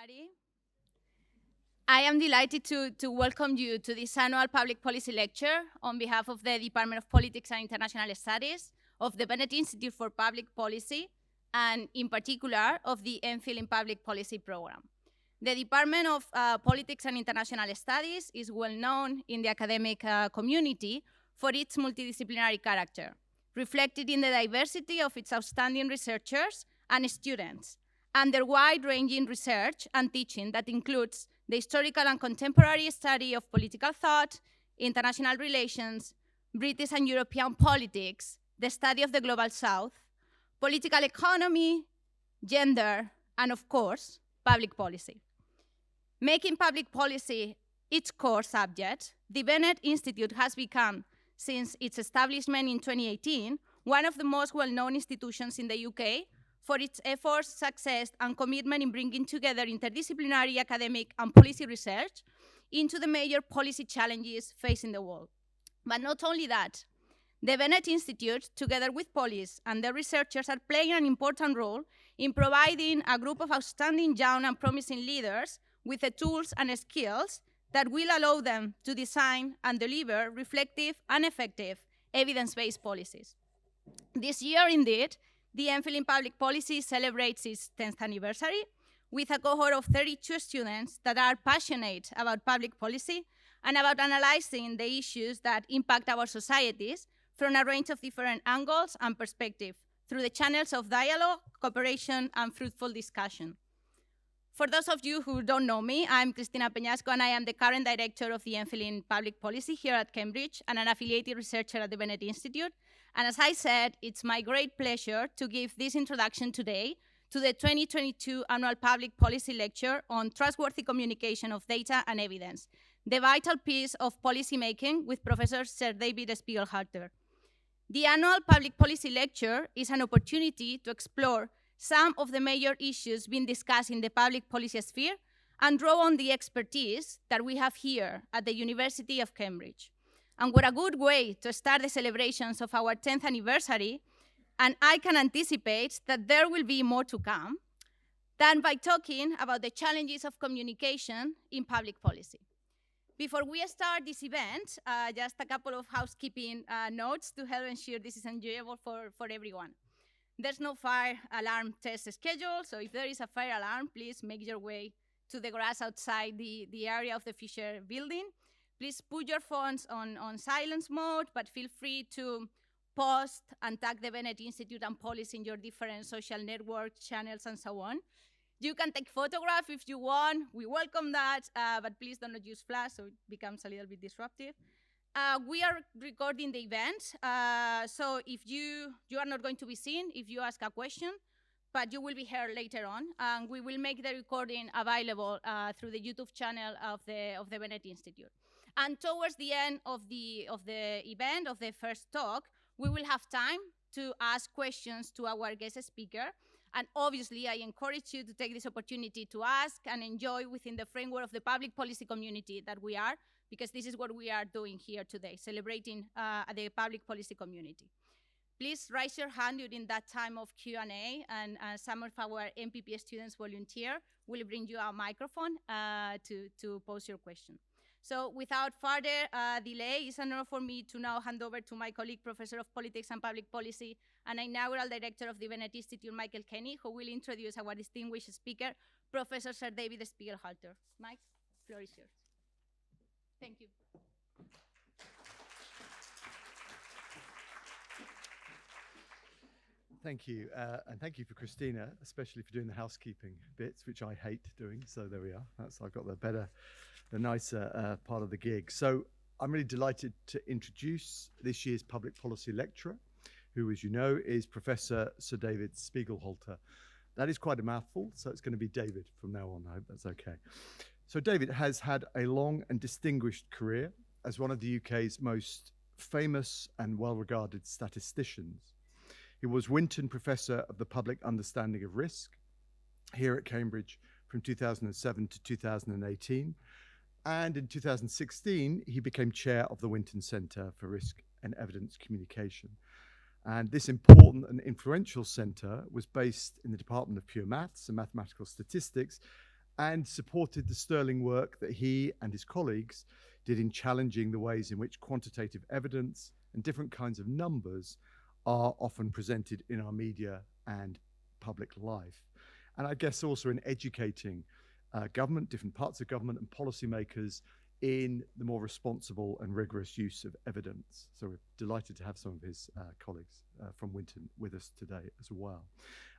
everybody. I am delighted to welcome you to this annual public policy lecture on behalf of the Department of Politics and International Studies of the Bennett Institute for Public Policy, and in particular of the MPhil in Public Policy program. The Department of Politics and International Studies is well known in the academic community for its multidisciplinary character, reflected in the diversity of its outstanding researchers and students, and their wide-ranging research and teaching that includes the historical and contemporary study of political thought, international relations, British and European politics, the study of the Global South, political economy, gender, and of course, public policy. Making public policy its core subject, the Bennett Institute has become, since its establishment in 2018, one of the most well-known institutions in the UK for its efforts, success, and commitment in bringing together interdisciplinary academic and policy research into the major policy challenges facing the world. But not only that, the Bennett Institute, together with POLIS and their researchers, are playing an important role in providing a group of outstanding young and promising leaders with the tools and skills that will allow them to design and deliver reflective and effective evidence-based policies. This year, indeed, the MPhil in Public Policy celebrates its 10th anniversary with a cohort of 32 students that are passionate about public policy and about analyzing the issues that impact our societies from a range of different angles and perspectives through the channels of dialogue, cooperation, and fruitful discussion. For those of you who don't know me, I'm Cristina Peñasco, and I am the current director of the MPhil in Public Policy here at Cambridge and an affiliated researcher at the Bennett Institute. And as I said, it's my great pleasure to give this introduction today to the 2022 Annual Public Policy Lecture on Trustworthy Communication of Data and Evidence, the vital piece of policymaking with Professor Sir David Spiegelhalter. The Annual Public Policy Lecture is an opportunity to explore some of the major issues being discussed in the public policy sphere and draw on the expertise that we have here at the University of Cambridge. And what a good way to start the celebrations of our 10th anniversary, and I can anticipate that there will be more to come, than by talking about the challenges of communication in public policy. Before we start this event, just a couple of housekeeping notes to help ensure this is enjoyable for everyone. There's no fire alarm test schedule, so if there is a fire alarm, please make your way to the grass outside the area of the Fisher building. Please put your phones on silence mode, but feel free to post and tag the Bennett Institute and POLIS in your different social network channels and so on. You can take photographs if you want. We welcome that, but please do not use flash, so it becomes a little bit disruptive. We are recording the event, so if you are not going to be seen if you ask a question, but you will be heard later on, and we will make the recording available through the YouTube channel of the Bennett Institute. And towards the end of the event, of the first talk, we will have time to ask questions to our guest speaker. And obviously, I encourage you to take this opportunity to ask and enjoy within the framework of the public policy community that we are, because this is what we are doing here today, celebrating the public policy community. Please raise your hand during that time of Q&A, and some of our MPP students volunteer will bring you a microphone to pose your question. So without further delay, it's an honor for me to now hand over to my colleague, Professor of Politics and Public Policy and inaugural Director of the Bennett Institute, Michael Kenny, who will introduce our distinguished speaker, Professor Sir David Spiegelhalter. Mike, the floor is yours. Thank you. Thank you, and thank you for Cristina, especially for doing the housekeeping bits, which I hate doing, so there we are. I've got the nicer part of the gig. So I'm really delighted to introduce this year's public policy lecturer, who, as you know, is Professor Sir David Spiegelhalter. That is quite a mouthful, so it's going to be David from now on. I hope that's okay. So David has had a long and distinguished career as one of the UK's most famous and well-regarded statisticians. He was Winton Professor of the Public Understanding of Risk here at Cambridge from 2007 to 2018. And in 2016, he became chair of the Winton Centre for Risk and Evidence Communication. And this important and influential centre was based in the Department of Pure Maths and Mathematical Statistics, and supported the sterling work that he and his colleagues did in challenging the ways in which quantitative evidence and different kinds of numbers are often presented in our media and public life. And I guess also in educating government, different parts of government and policymakers in the more responsible and rigorous use of evidence. So we're delighted to have some of his colleagues from Winton with us today as well.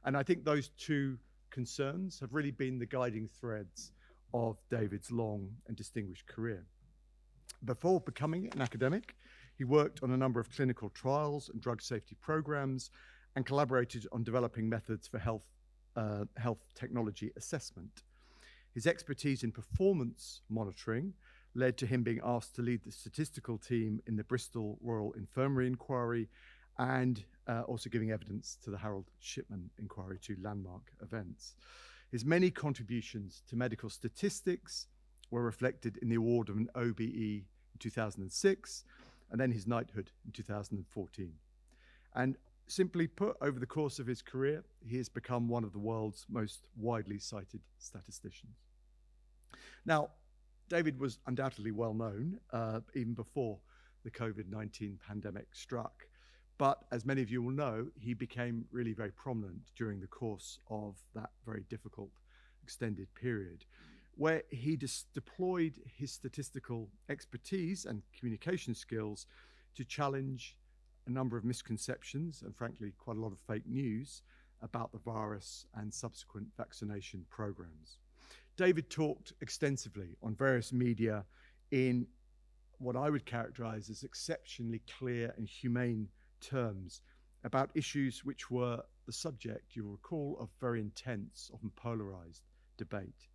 And I think those two concerns have really been the guiding threads of David's long and distinguished career. Before becoming an academic, he worked on a number of clinical trials and drug safety programs and collaborated on developing methods for health technology assessment. His expertise in performance monitoring led to him being asked to lead the statistical team in the Bristol Royal Infirmary inquiry and also giving evidence to the Harold Shipman inquiry, two landmark events. His many contributions to medical statistics were reflected in the award of an OBE in 2006 and then his knighthood in 2014. And simply put, over the course of his career, he has become one of the world's most widely cited statisticians. Now, David was undoubtedly well known even before the COVID-19 pandemic struck. But as many of you will know, he became really very prominent during the course of that very difficult extended period, where he deployed his statistical expertise and communication skills to challenge a number of misconceptions and frankly quite a lot of fake news about the virus and subsequent vaccination programs. David talked extensively on various media in what I would characterize as exceptionally clear and humane terms about issues which were the subject, you'll recall, of very intense, often polarized debate.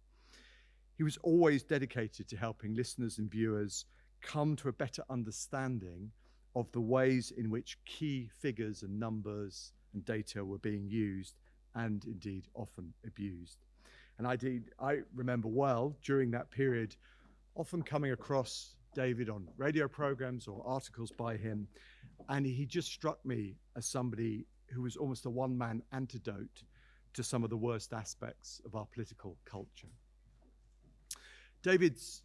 He was always dedicated to helping listeners and viewers come to a better understanding of the ways in which key figures and numbers and data were being used and indeed often abused. And I remember well during that period often coming across David on radio programs or articles by him, and he just struck me as somebody who was almost a one-man antidote to some of the worst aspects of our political culture. David's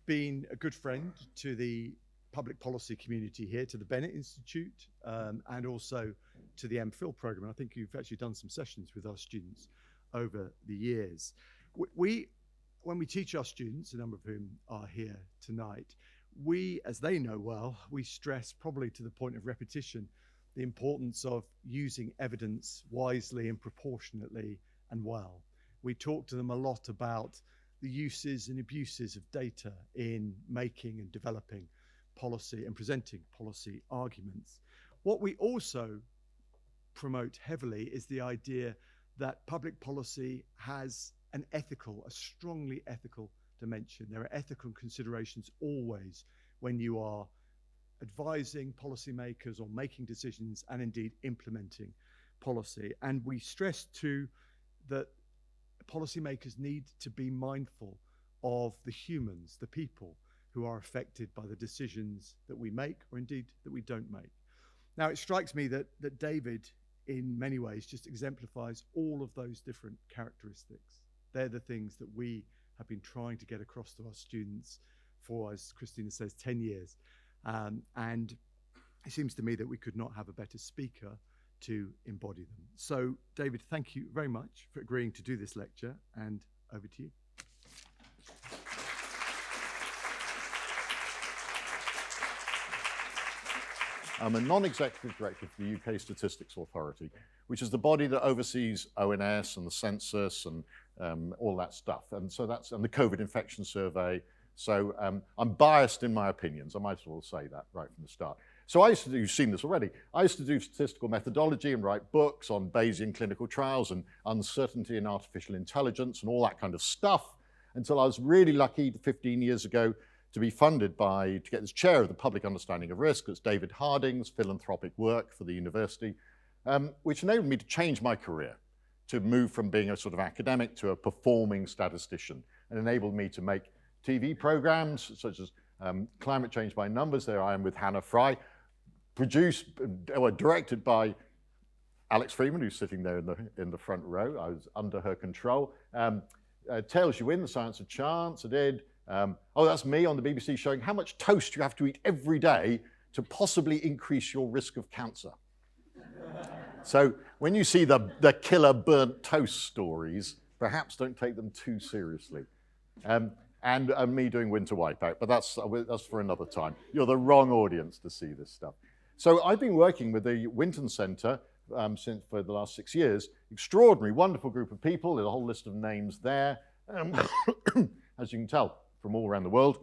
been a good friend to the public policy community here, to the Bennett Institute, and also to the MPhil program. And I think you've actually done some sessions with our students over the years. When we teach our students, a number of whom are here tonight, we, as they know well, we stress, probably to the point of repetition, the importance of using evidence wisely and proportionately and well. We talk to them a lot about the uses and abuses of data in making and developing policy and presenting policy arguments. What we also promote heavily is the idea that public policy has a strongly ethical dimension. There are ethical considerations always when you are advising policymakers or making decisions and indeed implementing policy. And we stress too that policymakers need to be mindful of the humans, the people who are affected by the decisions that we make or indeed that we don't make. Now, it strikes me that David, in many ways, just exemplifies all of those different characteristics. They're the things that we have been trying to get across to our students for, as Cristina says, 10 years. And it seems to me that we could not have a better speaker to embody them. So, David, thank you very much for agreeing to do this lecture, and over to you. I'm a non-executive director for the UK Statistics Authority, which is the body that oversees ONS and the census and all that stuff. And so and the COVID infection survey. So I'm biased in my opinions. I might as well say that right from the start. So you've seen this already. I used to do statistical methodology and write books on Bayesian clinical trials and uncertainty in artificial intelligence and all that kind of stuff until I was really lucky 15 years ago to be funded to get this chair of the public understanding of risk. It's David Harding's philanthropic work for the university, which enabled me to change my career, to move from being a sort of academic to a performing statistician, and enabled me to make TV programs such as Climate Change by Numbers. There I am with Hannah Fry, directed by Alex Freeman, who's sitting there in the front row. I was under her control. Tails You Win, The Science of Chance, I did. Oh, that's me on the BBC showing how much toast you have to eat every day to possibly increase your risk of cancer. So when you see the killer burnt toast stories, perhaps don't take them too seriously. And me doing Winter Wipeout, but that's for another time. You're the wrong audience to see this stuff. So I've been working with the Winton Centre for the last 6 years. Extraordinary, wonderful group of people. There's a whole list of names there, as you can tell, from all around the world.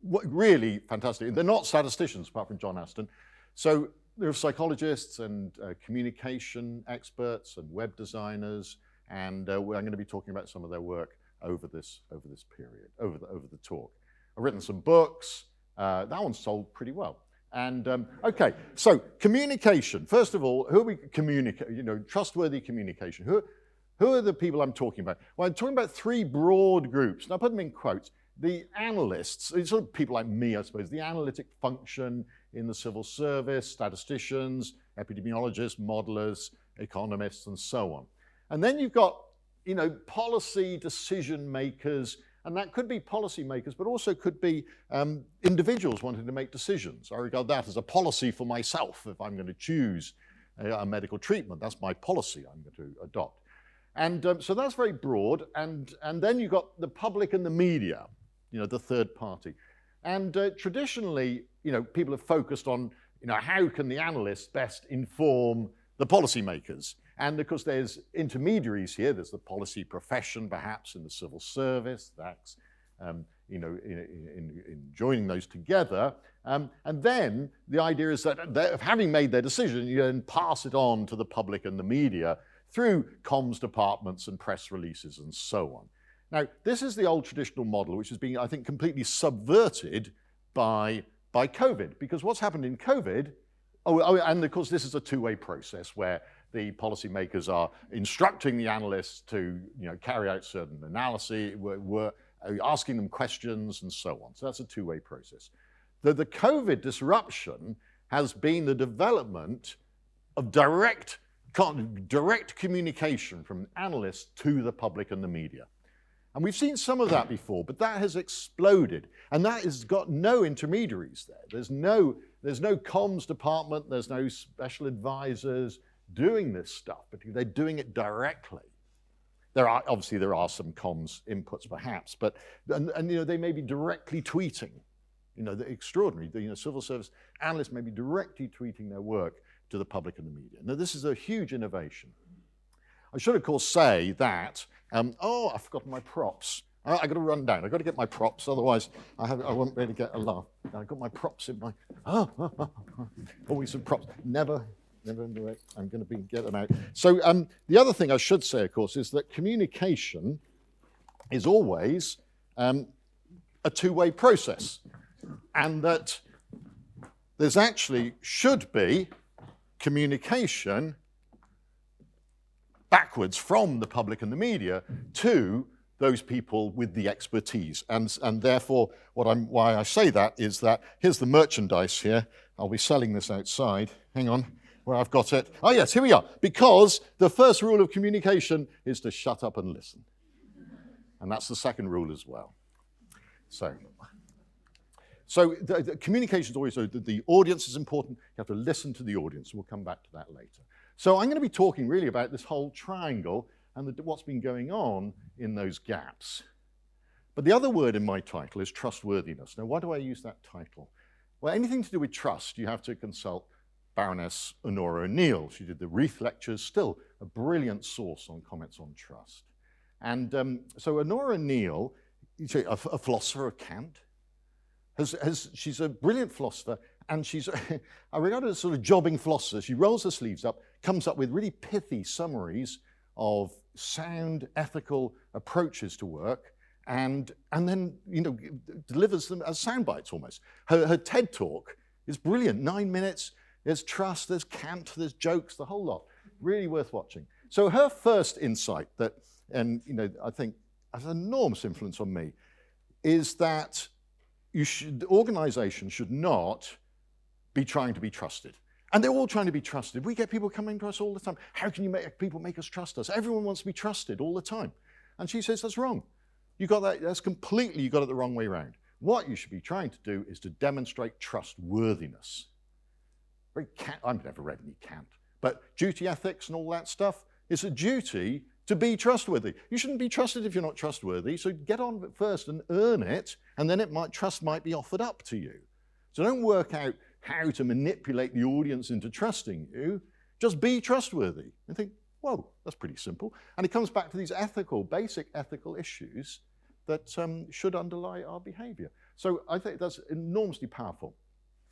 Really fantastic. They're not statisticians, apart from John Aston. So there are psychologists and communication experts and web designers, and I'm going to be talking about some of their work over this period, over the talk. I've written some books. That one sold pretty well. And okay, so communication. First of all, who are we communicating? You know, trustworthy communication. Who are the people I'm talking about? Well, I'm talking about 3 broad groups, and I put them in quotes. The analysts, sort of people like me, I suppose, the analytic function in the civil service, statisticians, epidemiologists, modelers, economists, and so on. And then you've got, you know, policy decision makers, and that could be policy makers, but also could be individuals wanting to make decisions. I regard that as a policy for myself. If I'm going to choose a medical treatment, that's my policy I'm going to adopt. And so that's very broad. And then you've got the public and the media, you know, the third party. And traditionally, you know, people have focused on, you know, how can the analysts best inform the policymakers? And of course, there's intermediaries here. There's the policy profession, perhaps, in the civil service. That's, you know, in joining those together. And then the idea is that having made their decision, you then pass it on to the public and the media through comms departments and press releases and so on. Now, this is the old traditional model, which has been, I think, completely subverted by COVID. Because what's happened in COVID, and of course, this is a two-way process where the policymakers are instructing the analysts to, you know, carry out certain analysis, we're asking them questions and so on. So that's a two-way process. The COVID disruption has been the development of direct communication from analysts to the public and the media. And we've seen some of that before, but that has exploded. And that has got no intermediaries there. There's no comms department, there's no special advisors doing this stuff, but they're doing it directly. There are some comms inputs perhaps, but and you know, they may be directly tweeting. You know, the extraordinary, you know, civil service analysts may be directly tweeting their work to the public and the media. Now, this is a huge innovation. I should, of course, say that, oh, I've forgotten my props. I've got to run down. I've got to get my props, otherwise I won't be able to get a laugh. I've got my props in my, always some props. Never indirect. I'm going to get them out. So the other thing I should say, of course, is that communication is always a two-way process, and that there's actually should be communication backwards from the public and the media to those people with the expertise. And therefore, why I say that is that here's the merchandise here. I'll be selling this outside. Hang on, where I've got it. Oh yes, here we are. Because the first rule of communication is to shut up and listen. And that's the second rule as well. So the communication is always, the audience is important. You have to listen to the audience. We'll come back to that later. So I'm going to be talking really about this whole triangle and what's been going on in those gaps. But the other word in my title is trustworthiness. Now, why do I use that title? Well, anything to do with trust, you have to consult Baroness Honora O'Neill. She did the Reith Lectures, still a brilliant source on comments on trust. And so Honora O'Neill, a philosopher of Kant, she's a brilliant philosopher, and she's, I regard her as a sort of jobbing philosopher. She rolls her sleeves up, comes up with really pithy summaries of sound, ethical approaches to work, and then, you know, delivers them as sound bites almost. Her TED Talk is brilliant, 9 minutes. There's trust, there's Kant, there's jokes, the whole lot. Really worth watching. So her first insight that, and you know, I think has an enormous influence on me, is that organizations should not be trying to be trusted. And they're all trying to be trusted. We get people coming to us all the time. How can you make people make us trust us? Everyone wants to be trusted all the time. And she says, that's wrong. You got that, that's completely, you got it the wrong way around. What you should be trying to do is to demonstrate trustworthiness. I've never read any Kant, but duty ethics and all that stuff, it's a duty to be trustworthy. You shouldn't be trusted if you're not trustworthy, so get on with it first and earn it, and then trust might be offered up to you. So don't work out how to manipulate the audience into trusting you, just be trustworthy. And think, whoa, that's pretty simple. And it comes back to these basic ethical issues that should underlie our behavior. So I think that's enormously powerful.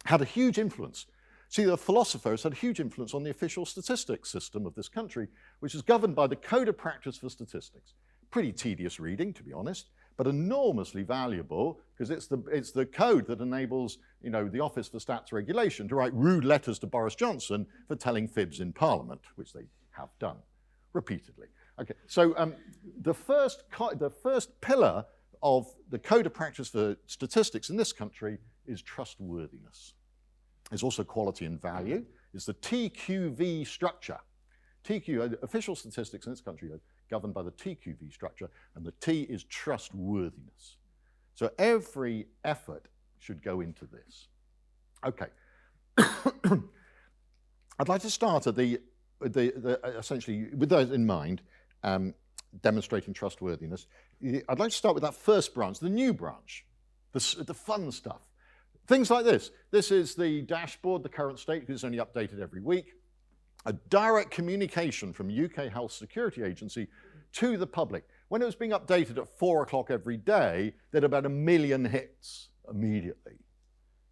Had a huge influence. See, the philosophers had a huge influence on the official statistics system of this country, which is governed by the Code of Practice for Statistics. Pretty tedious reading, to be honest, but enormously valuable because it's the code that enables, the Office for Stats Regulation to write rude letters to Boris Johnson for telling fibs in Parliament, which they have done repeatedly. Okay, so the first pillar of the Code of Practice for Statistics in this country is trustworthiness. There's also quality and value. It's the TQV structure. Official statistics in this country are governed by the TQV structure, and the T is trustworthiness. So every effort should go into this. Okay. I'd like to start at essentially, with that in mind, demonstrating trustworthiness. I'd like to start with that first branch, the new branch, the fun stuff. Things like this. This is the dashboard, the current state, because it's only updated every week. A direct communication from UK Health Security Agency to the public. When it was being updated at 4 o'clock every day, there had about 1 million hits immediately.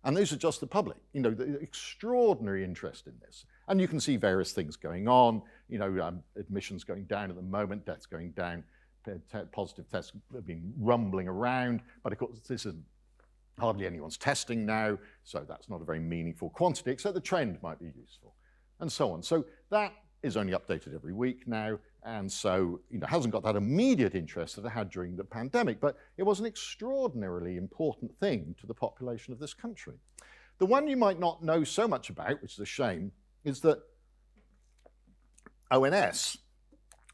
And these are just the public, the extraordinary interest in this. And you can see various things going on, admissions going down at the moment, deaths going down, positive tests have been rumbling around, but of course this isn't hardly anyone's testing now, so that's not a very meaningful quantity, except the trend might be useful, and so on. So that is only updated every week now, and so hasn't got that immediate interest that it had during the pandemic, but it was an extraordinarily important thing to the population of this country. The one you might not know so much about, which is a shame, is that ONS,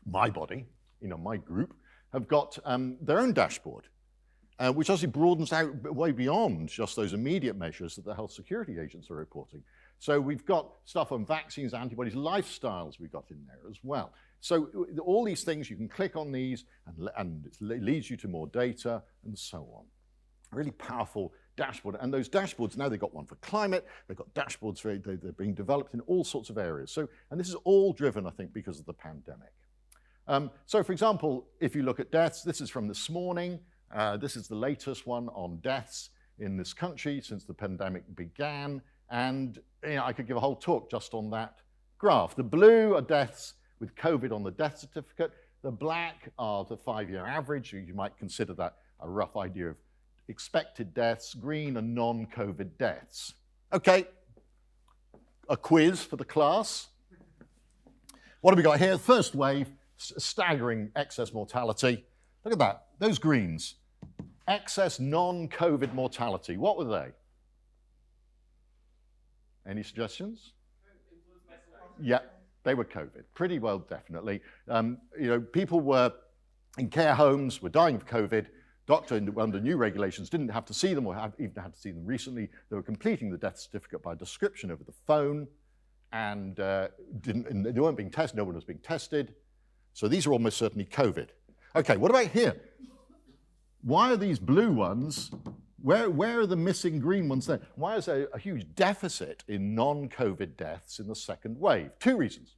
my body, my group, have got their own dashboard. Which actually broadens out way beyond just those immediate measures that the health security agents are reporting. So we've got stuff on vaccines, antibodies, lifestyles we've got in there as well. So all these things, you can click on these and it leads you to more data and so on. Really powerful dashboard. And those dashboards, now they've got one for climate, they've got dashboards, they're being developed in all sorts of areas. And this is all driven, I think, because of the pandemic. So for example, if you look at deaths, this is from this morning. This is the latest one on deaths in this country since the pandemic began. And I could give a whole talk just on that graph. The blue are deaths with COVID on the death certificate. The black are the 5-year average. You might consider that a rough idea of expected deaths. Green are non-COVID deaths. Okay, a quiz for the class. What have we got here? First wave, staggering excess mortality. Look at that, those greens. Excess non-COVID mortality. What were they? Any suggestions? Yeah, they were COVID. Pretty well, definitely. People were in care homes, were dying of COVID. Doctor, under new regulations, didn't have to see them or even had to see them recently. They were completing the death certificate by description over the phone, and they weren't being tested. No one was being tested. So these are almost certainly COVID. Okay, what about here? Why are these blue ones, where are the missing green ones there? Why is there a huge deficit in non-COVID deaths in the second wave? 2 reasons.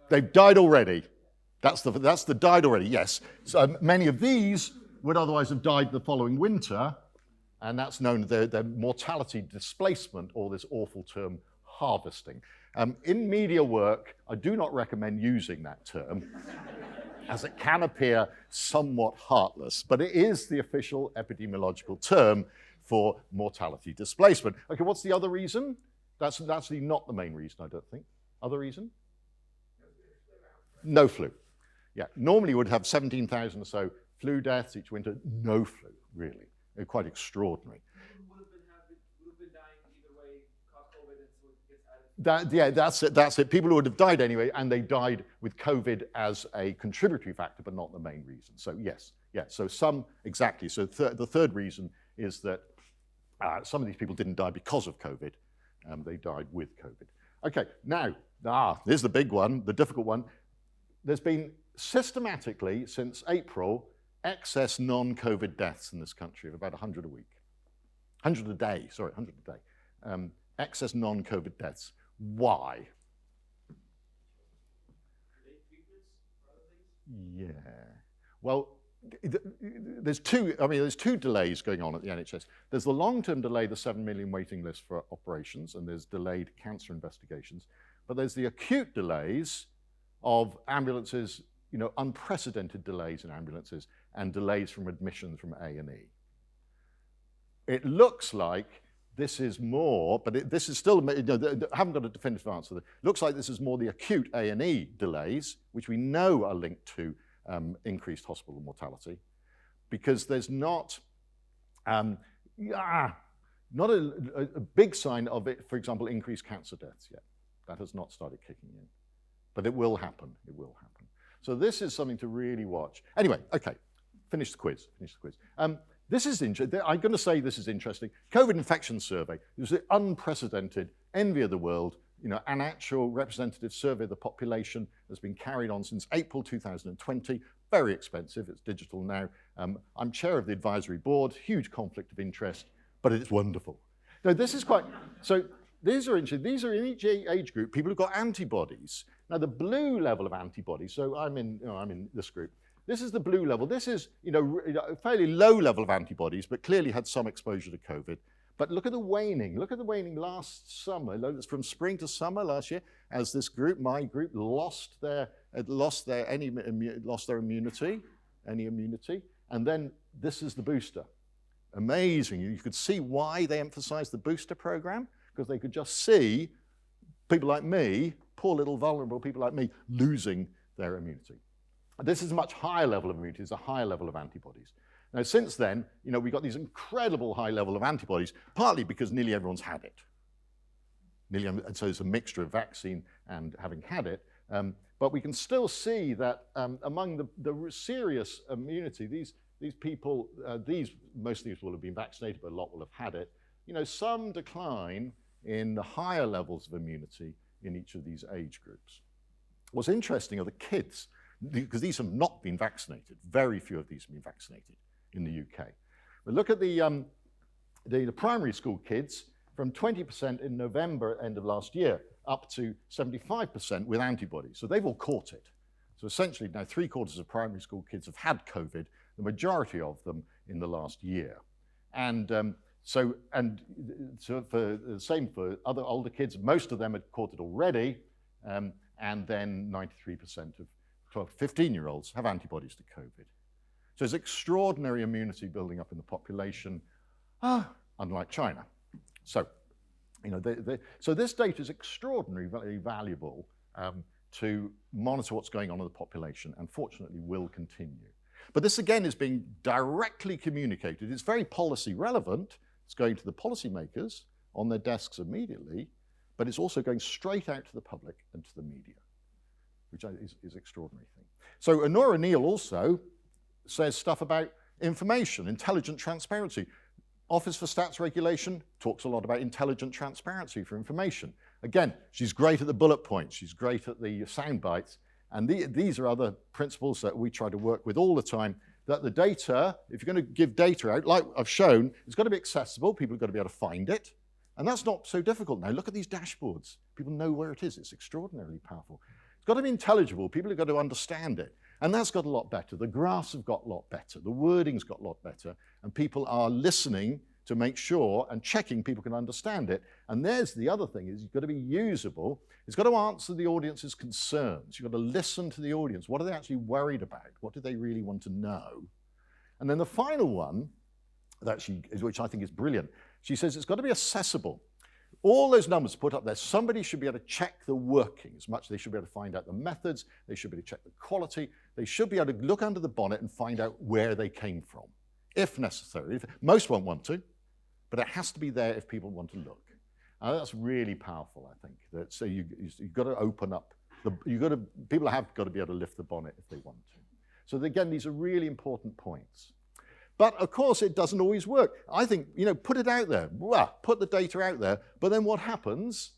They've died already. That's the died already, yes. So many of these would otherwise have died the following winter, and that's known as their mortality displacement, or this awful term, harvesting. In media work, I do not recommend using that term, as it can appear somewhat heartless, but it is the official epidemiological term for mortality displacement. Okay, what's the other reason? That's actually not the main reason, I don't think. Other reason? No flu. Yeah, normally you would have 17,000 or so flu deaths each winter. No flu, really. They're quite extraordinary. That's it. That's it. People who would have died anyway, and they died with COVID as a contributory factor, but not the main reason. So yes, yeah. So exactly. So the third reason is that some of these people didn't die because of COVID; they died with COVID. Okay, now here's the big one, the difficult one. There's been systematically since April excess non-COVID deaths in this country of about 100 a week, 100 a day. Sorry, 100 a day. Excess non-COVID deaths. Why? Yeah. Well, there's two delays going on at the NHS. There's the long-term delay, the 7 million waiting list for operations, and there's delayed cancer investigations. But there's the acute delays of ambulances, unprecedented delays in ambulances and delays from admissions from A&E. It looks like this is more, but this is still, I haven't got a definitive answer. It looks like this is more the acute A&E delays, which we know are linked to increased hospital mortality, because there's not a big sign of it, for example, increased cancer deaths yet. That has not started kicking in, but it will happen, it will happen. So this is something to really watch. Anyway, okay, finish the quiz. This is interesting. I'm going to say this is interesting. COVID infection survey. It was the unprecedented, envy of the world, an actual representative survey of the population has been carried on since April 2020. Very expensive. It's digital now. I'm chair of the advisory board. Huge conflict of interest, but it's wonderful. Now, this is quite. So these are interesting. These are in each age group people who've got antibodies. Now, the blue level of antibodies. So I'm in this group. This is the blue level. This is, a fairly low level of antibodies, but clearly had some exposure to COVID. But look at the waning. Look at the waning last summer. It's from spring to summer last year, as this group, my group, lost their immunity, any immunity. And then this is the booster. Amazing. You could see why they emphasized the booster program, because they could just see people like me, poor little vulnerable people like me, losing their immunity. This is a much higher level of immunity, it's a higher level of antibodies. Now, since then, we got these incredible high level of antibodies, partly because nearly everyone's had it. And so it's a mixture of vaccine and having had it. But we can still see that among the serious immunity, these people, most of these will have been vaccinated, but a lot will have had it. Some decline in the higher levels of immunity in each of these age groups. What's interesting are the kids, because these have not been vaccinated. Very few of these have been vaccinated in the UK. But look at the primary school kids, from 20% in November, end of last year, up to 75% with antibodies. So they've all caught it. So essentially now 3/4 of primary school kids have had COVID, the majority of them in the last year. And so for the same for other older kids, most of them had caught it already, and then 93% of 12 to 15-year-olds have antibodies to COVID. So there's extraordinary immunity building up in the population, unlike China. So, so this data is extraordinarily valuable to monitor what's going on in the population, and fortunately will continue. But this again is being directly communicated. It's very policy relevant. It's going to the policymakers on their desks immediately, but it's also going straight out to the public and to the media, which is an extraordinary thing. So Honora Neal also says stuff about information, intelligent transparency. Office for Stats Regulation talks a lot about intelligent transparency for information. Again, she's great at the bullet points. She's great at the sound bites. And these are other principles that we try to work with all the time, that the data, if you're going to give data out, like I've shown, it's got to be accessible. People have got to be able to find it. And that's not so difficult now. Look at these dashboards. People know where it is. It's extraordinarily powerful. It's got to be intelligible. People have got to understand it. And that's got a lot better. The graphs have got a lot better. The wording's got a lot better. And people are listening to make sure and checking people can understand it. And there's the other thing, is you've got to be usable. It's got to answer the audience's concerns. You've got to listen to the audience. What are they actually worried about? What do they really want to know? And then the final one, which I think is brilliant, she says it's got to be accessible. All those numbers put up there, somebody should be able to check the workings. They should be able to find out the methods. They should be able to check the quality. They should be able to look under the bonnet and find out where they came from, if necessary. Most won't want to, but it has to be there if people want to look. That's really powerful, I think. That, so you've got to open up, people have got to be able to lift the bonnet if they want to. So again, these are really important points. But of course, it doesn't always work. I think, put it out there, put the data out there, but then what happens?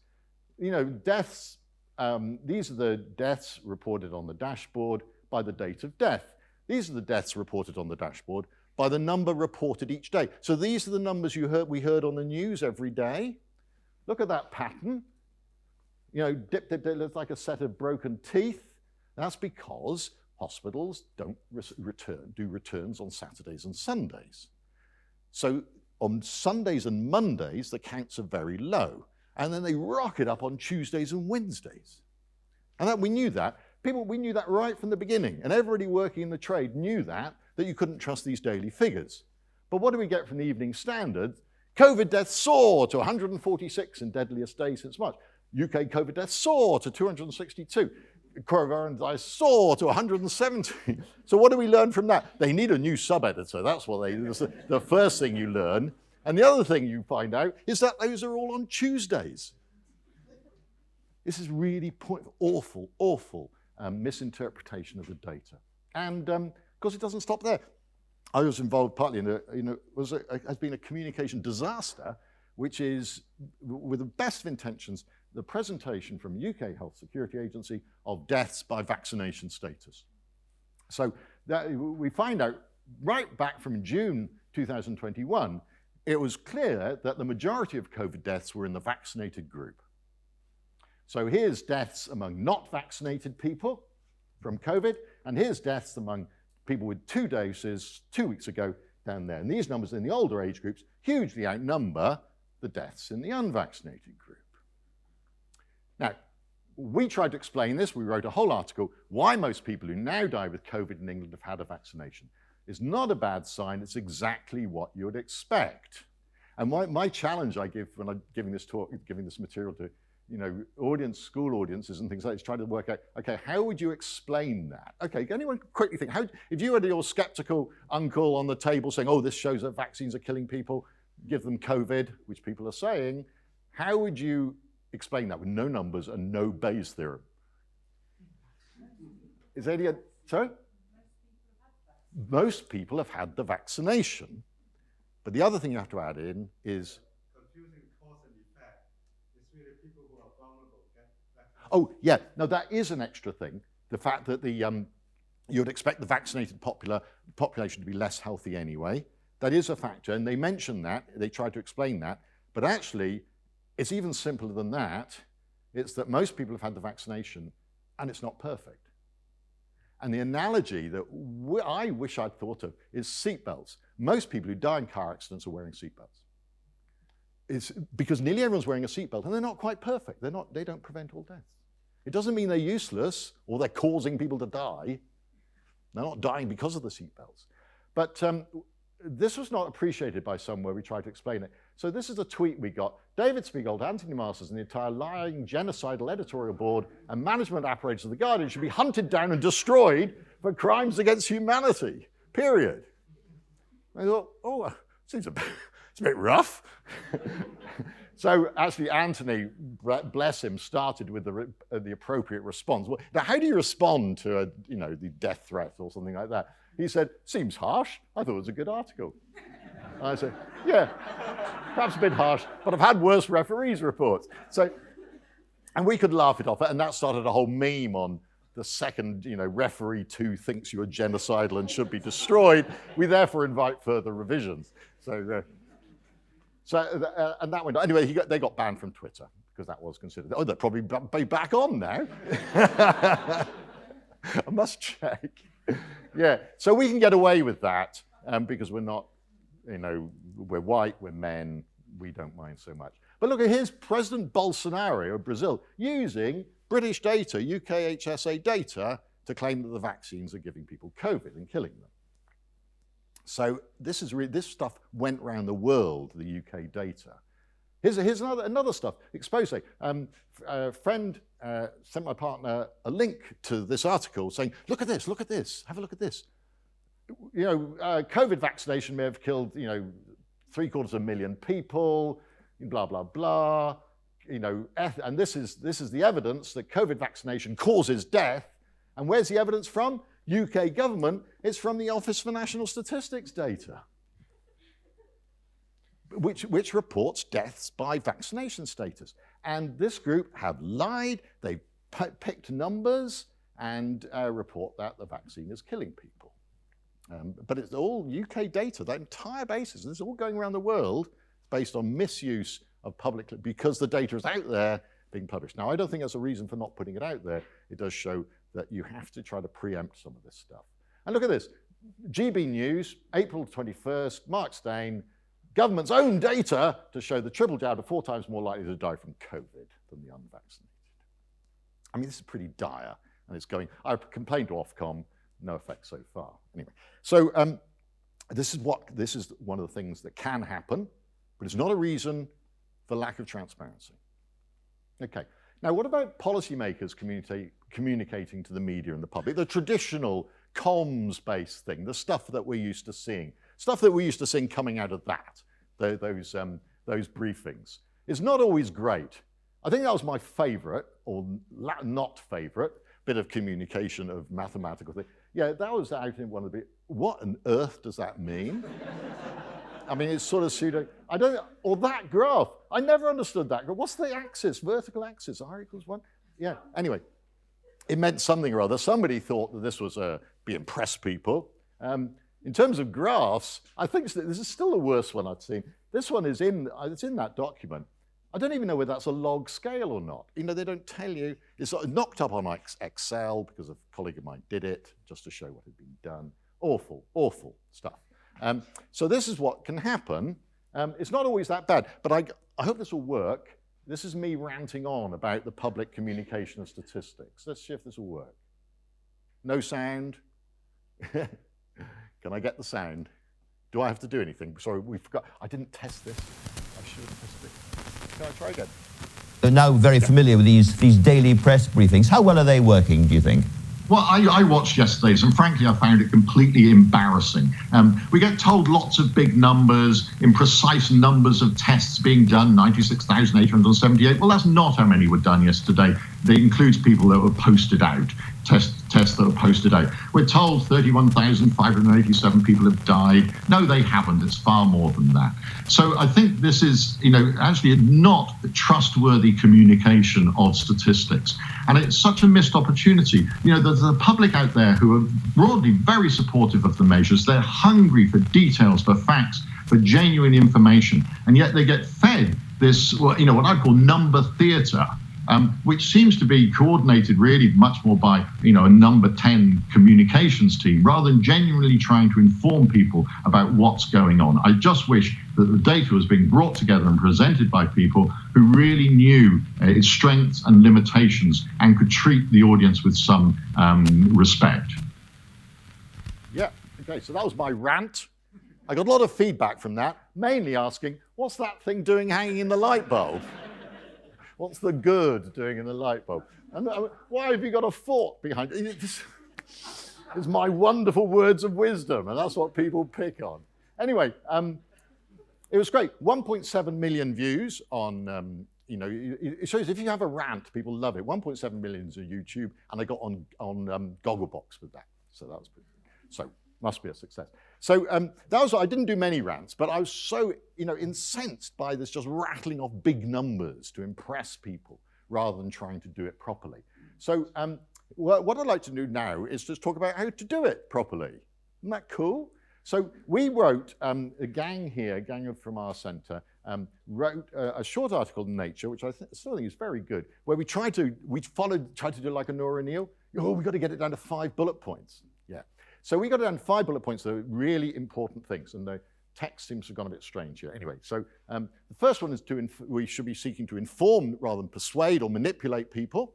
Deaths, these are the deaths reported on the dashboard by the date of death. These are the deaths reported on the dashboard by the number reported each day. So these are the numbers we heard on the news every day. Look at that pattern. It looks like a set of broken teeth. That's because hospitals don't do returns on Saturdays and Sundays. So on Sundays and Mondays, the counts are very low. And then they rocket up on Tuesdays and Wednesdays. And we knew that. We knew that right from the beginning. And everybody working in the trade knew that you couldn't trust these daily figures. But what do we get from the Evening Standard? COVID deaths soar to 146 in deadliest day since March. UK COVID deaths soar to 262. Coronavirus soar to 170. So what do we learn from that? They need a new sub-editor. That's what the first thing you learn. And the other thing you find out is that those are all on Tuesdays. This is really awful, awful misinterpretation of the data. And of course, it doesn't stop there. I was involved partly in has been a communication disaster, which is, with the best of intentions, the presentation from UK Health Security Agency of deaths by vaccination status. So that we find out right back from June 2021, it was clear that the majority of COVID deaths were in the vaccinated group. So here's deaths among not vaccinated people from COVID, and here's deaths among people with 2 doses 2 weeks ago down there. And these numbers in the older age groups hugely outnumber the deaths in the unvaccinated group. Now, we tried to explain this. We wrote a whole article, why most people who now die with COVID in England have had a vaccination. It's not a bad sign. It's exactly what you would expect. And my challenge I give when I'm giving this talk, giving this material to school audiences and things like this, try to work out, okay, how would you explain that? Okay, can anyone quickly think, if you had your skeptical uncle on the table saying, oh, this shows that vaccines are killing people, give them COVID, which people are saying, how would you explain that with no numbers and no Bayes theorem? Is there any, sorry? Most people have had the vaccination. But the other thing you have to add in is, confusing cause and effect. It's really people who are vulnerable get vaccinated. oh yeah, no, that is an extra thing. The fact that you'd expect the vaccinated population to be less healthy anyway. That is a factor, and they mention that, they try to explain that, but actually, it's even simpler than that. It's that most people have had the vaccination, and it's not perfect. And the analogy that I wish I'd thought of is seatbelts. Most people who die in car accidents are wearing seatbelts. It's because nearly everyone's wearing a seatbelt, and they're not quite perfect. They don't prevent all deaths. It doesn't mean they're useless or they're causing people to die. They're not dying because of the seatbelts. But this was not appreciated by some where we tried to explain it. So this is a tweet we got. David Spiegelhalter, Anthony Masters, and the entire lying, genocidal editorial board and management apparatus of The Guardian should be hunted down and destroyed for crimes against humanity, period. I thought, oh, seems it's a bit rough. So actually, Anthony, bless him, started with the appropriate response. Well, now, how do you respond to the death threat or something like that? He said, seems harsh. I thought it was a good article. And I said, yeah, perhaps a bit harsh, but I've had worse referees' reports. So, and we could laugh it off, and that started a whole meme on the second, referee 2 thinks you're genocidal and should be destroyed. We therefore invite further revisions. So and that went on. Anyway, they got banned from Twitter because that was considered. Oh, they're probably back on now. I must check. Yeah, so we can get away with that because we're not, we're white, we're men, we don't mind so much. But look, here's President Bolsonaro of Brazil using British data, UK HSA data, to claim that the vaccines are giving people COVID and killing them. So this stuff went around the world, the UK data. Here's another stuff, expose. A friend sent my partner a link to this article saying, look at this, have a look at this. COVID vaccination may have killed, 750,000 people, blah, blah, blah. and this is the evidence that COVID vaccination causes death. And where's the evidence from? UK government. It's from the Office for National Statistics data, which reports deaths by vaccination status. And this group have lied. They've picked numbers and report that the vaccine is killing people. But it's all UK data, that entire basis. This is all going around the world based on misuse of public, because the data is out there being published. Now, I don't think that's a reason for not putting it out there. It does show that you have to try to preempt some of this stuff. And look at this. GB News, April 21st, Mark Stein, government's own data to show the triple jab are 4 times more likely to die from COVID than the unvaccinated. I mean, this is pretty dire, and it's going, I've complained to Ofcom, no effect so far. Anyway, so this is one of the things that can happen, but it's not a reason for lack of transparency. Okay, now what about policymakers communicating to the media and the public? The traditional comms-based thing, the stuff that we're used to seeing, coming out of that, those briefings, is not always great. I think that was my favorite, or not favorite, bit of communication of mathematical thing. Yeah, that was out in one of the, what on earth does that mean? I mean, it's sort of pseudo, or that graph. I never understood that. What's the axis, vertical axis, R equals 1? Yeah, anyway, it meant something or other. Somebody thought that this was be impress people. In terms of graphs, I think this is still the worst one I've seen. This one is it's in that document. I don't even know whether that's a log scale or not. You know, they don't tell you. It's sort of knocked up on Excel because a colleague of mine did it just to show what had been done. Awful, awful stuff. So this is what can happen. It's not always that bad, but I hope this will work. This is me ranting on about the public communication of statistics. Let's see if this will work. No sound. Can I get the sound? Do I have to do anything? Sorry, we forgot. I didn't test this. I should have tested it. Can I try again? They're now very familiar with these daily press briefings. How well are they working, do you think? Well, I watched yesterday's, and frankly, I found it completely embarrassing. We get told lots of big numbers, imprecise numbers of tests being done, 96,878. Well, that's not how many were done yesterday. It includes people that were posted out, tests that were posted out. We're told 31,587 people have died. No, they haven't. It's far more than that. So I think this is, actually not trustworthy communication of statistics. And it's such a missed opportunity. There's the public out there who are broadly very supportive of the measures. They're hungry for details, for facts, for genuine information. And yet they get fed this, what I call number theatre, which seems to be coordinated really much more by, a number 10 communications team, rather than genuinely trying to inform people about what's going on. I just wish that the data was being brought together and presented by people who really knew its strengths and limitations and could treat the audience with some respect. Yeah, okay, so that was my rant. I got a lot of feedback from that, mainly asking, what's that thing doing hanging in the light bulb? What's the good doing in the light bulb? And why have you got a fork behind it? It's my wonderful words of wisdom, and that's what people pick on. Anyway, it was great. 1.7 million views on, it shows if you have a rant, people love it. 1.7 million is on YouTube, and I got on Gogglebox with that. So that was pretty good. So must be a success. So I didn't do many rants, but I was so incensed by this just rattling off big numbers to impress people rather than trying to do it properly. So what I'd like to do now is just talk about how to do it properly. Isn't that cool? So we wrote, a gang from our centre, wrote a short article in Nature, which I still think is very good, where we tried to do like a Nora Neal. We've got to get it down to 5 bullet points. Yeah. So we got down 5 bullet points that are really important things, and the text seems to have gone a bit strange here. Anyway, so the first one is we should be seeking to inform rather than persuade or manipulate people.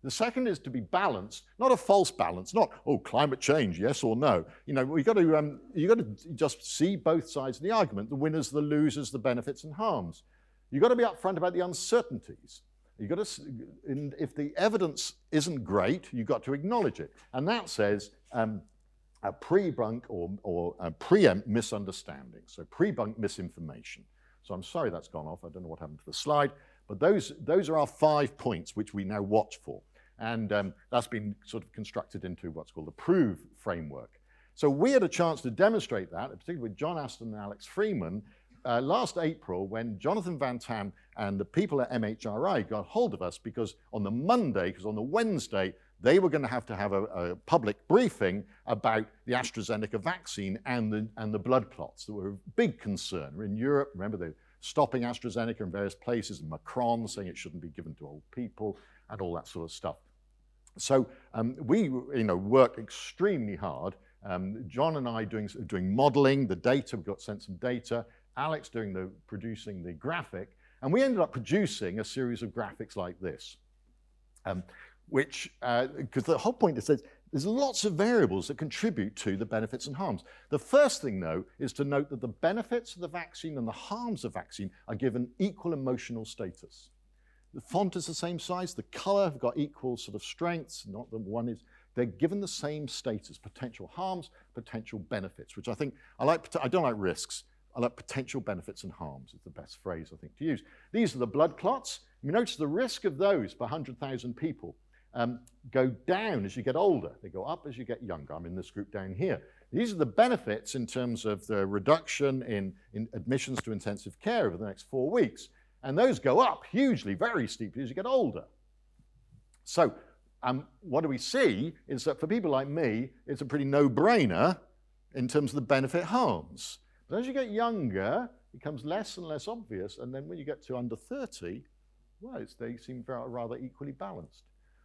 The second is to be balanced, not a false balance, not, climate change, yes or no. You got to just see both sides of the argument, the winners, the losers, the benefits and harms. You've got to be upfront about the uncertainties. You've got to, if the evidence isn't great, you've got to acknowledge it. And that says, a pre-bunk or a preempt misunderstanding. So pre-bunk misinformation. So I'm sorry that's gone off. I don't know what happened to the slide. But those are our 5 points which we now watch for. And that's been sort of constructed into what's called the PROVE framework. So we had a chance to demonstrate that, particularly with John Aston and Alex Freeman, last April when Jonathan Van Tam and the people at MHRI got hold of us because on the Monday, because on the Wednesday, they were going to have a public briefing about the AstraZeneca vaccine and the blood clots that were a big concern. In Europe, remember, they're stopping AstraZeneca in various places, and Macron saying it shouldn't be given to old people and all that sort of stuff. So we worked extremely hard. John and I doing modeling, the data, we got sent some data, Alex producing the graphic, and we ended up producing a series of graphics like this, because the whole point is that there's lots of variables that contribute to the benefits and harms. The first thing, though, is to note that the benefits of the vaccine and the harms of vaccine are given equal emotional status. The font is the same size, the color have got equal sort of strengths, not that one is, they're given the same status, potential harms, potential benefits, which I think, I don't like risks, I like potential benefits and harms is the best phrase I think to use. These are the blood clots. You notice the risk of those per 100,000 people go down as you get older. They go up as you get younger. I'm in this group down here. These are the benefits in terms of the reduction in admissions to intensive care over the next 4 weeks. And those go up hugely, very steeply as you get older. So what do we see is that for people like me, it's a pretty no-brainer in terms of the benefit harms. But as you get younger, it becomes less and less obvious. And then when you get to under 30, well, they seem rather equally balanced.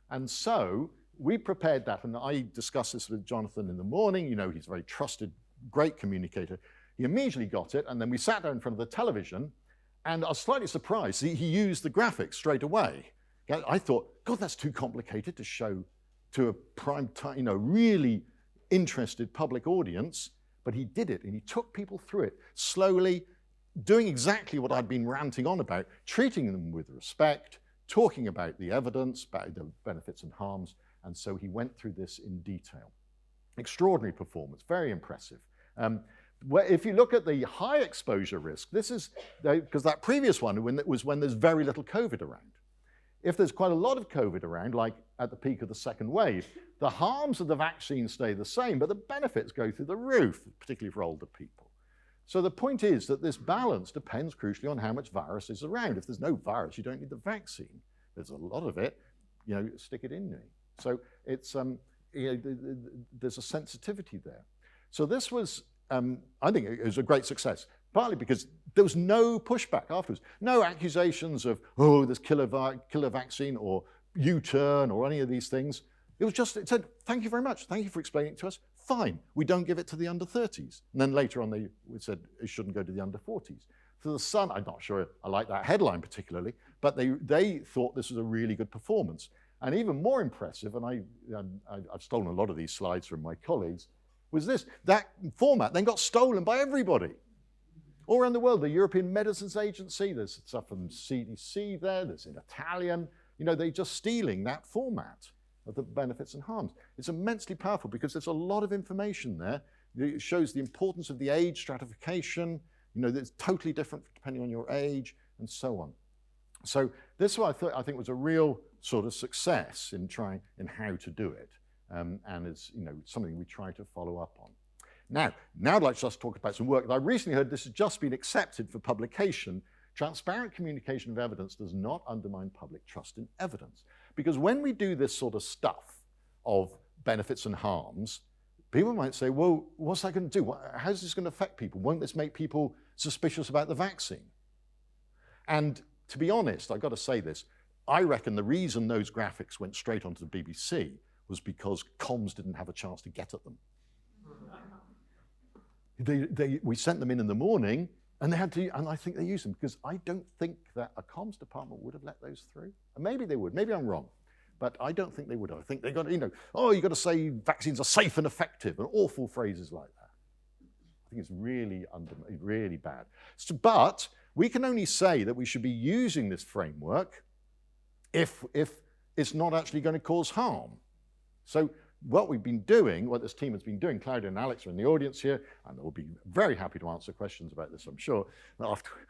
And so we prepared that, and I discussed this with Jonathan in the morning. You know, he's a very trusted, great communicator. He immediately got it, and then we sat down in front of the television, and I was slightly surprised. He used the graphics straight away. I thought, God, that's too complicated to show to a prime time, really interested public audience. But he did it, and he took people through it slowly, doing exactly what I'd been ranting on about, treating them with respect, talking about the evidence, about the benefits and harms. And so he went through this in detail. Extraordinary performance, very impressive. If you look at the high exposure risk, this is, because that previous one was when there's very little COVID around. If there's quite a lot of COVID around, like at the peak of the second wave, the harms of the vaccine stay the same, but the benefits go through the roof, particularly for older people. So the point is that this balance depends crucially on how much virus is around. If there's no virus, you don't need the vaccine. There's a lot of it, stick it in me. So it's, there's a sensitivity there. So this was, I think it was a great success, partly because there was no pushback afterwards. No accusations of, oh, there's killer vaccine or U-turn or any of these things. It was just, it said, thank you very much. Thank you for explaining it to us. Fine, we don't give it to the under 30s. And then later on, they said it shouldn't go to the under 40s. For the Sun, I'm not sure I like that headline particularly, but they thought this was a really good performance. And even more impressive, and I've stolen a lot of these slides from my colleagues, was that format then got stolen by everybody. All around the world, the European Medicines Agency, there's stuff from CDC there, there's in Italian, they're just stealing that format of the benefits and harms. It's immensely powerful because there's a lot of information there. It shows the importance of the age stratification, that's totally different depending on your age and so on. So this one I think was a real sort of success in how to do it. And it's something we try to follow up on. Now I'd like to just talk about some work that I recently heard. This has just been accepted for publication. Transparent communication of evidence does not undermine public trust in evidence. Because when we do this sort of stuff of benefits and harms, people might say, well, what's that going to do? How's this going to affect people? Won't this make people suspicious about the vaccine? And to be honest, I've got to say this, I reckon the reason those graphics went straight onto the BBC was because comms didn't have a chance to get at them. We sent them in the morning, and they had to, and I think they used them because I don't think that a comms department would have let those through. And maybe they would, maybe I'm wrong, but I don't think they would have. I think they got, you've got to say vaccines are safe and effective, and awful phrases like that. I think it's really bad. So, but we can only say that we should be using this framework if it's not actually going to cause harm. So what we've been doing, what this team has been doing, Claudia and Alex are in the audience here, and they'll be very happy to answer questions about this, I'm sure,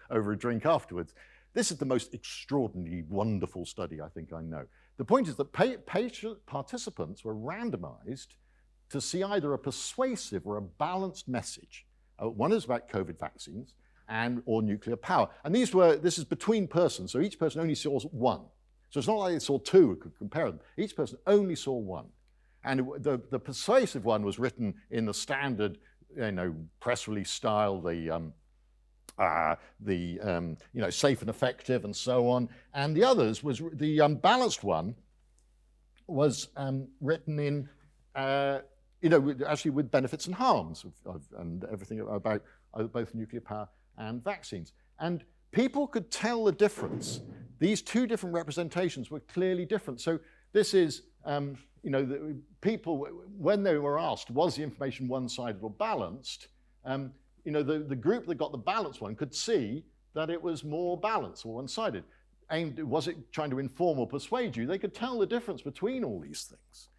over a drink afterwards. This is the most extraordinarily wonderful study I think I know. The point is that patient participants were randomized to see either a persuasive or a balanced message. One is about COVID vaccines or nuclear power. And this is between persons, so each person only saw one. So it's not like they saw two and could compare them. Each person only saw one. And the persuasive one was written in the standard, press release style, safe and effective and so on. And the others was, the balanced one was written in, actually with benefits and harms and everything about both nuclear power and vaccines. And people could tell the difference. These two different representations were clearly different. So this is, the people, when they were asked, was the information one-sided or balanced, the group that got the balanced one could see that it was more balanced or one-sided. And was it trying to inform or persuade you? They could tell the difference between all these things.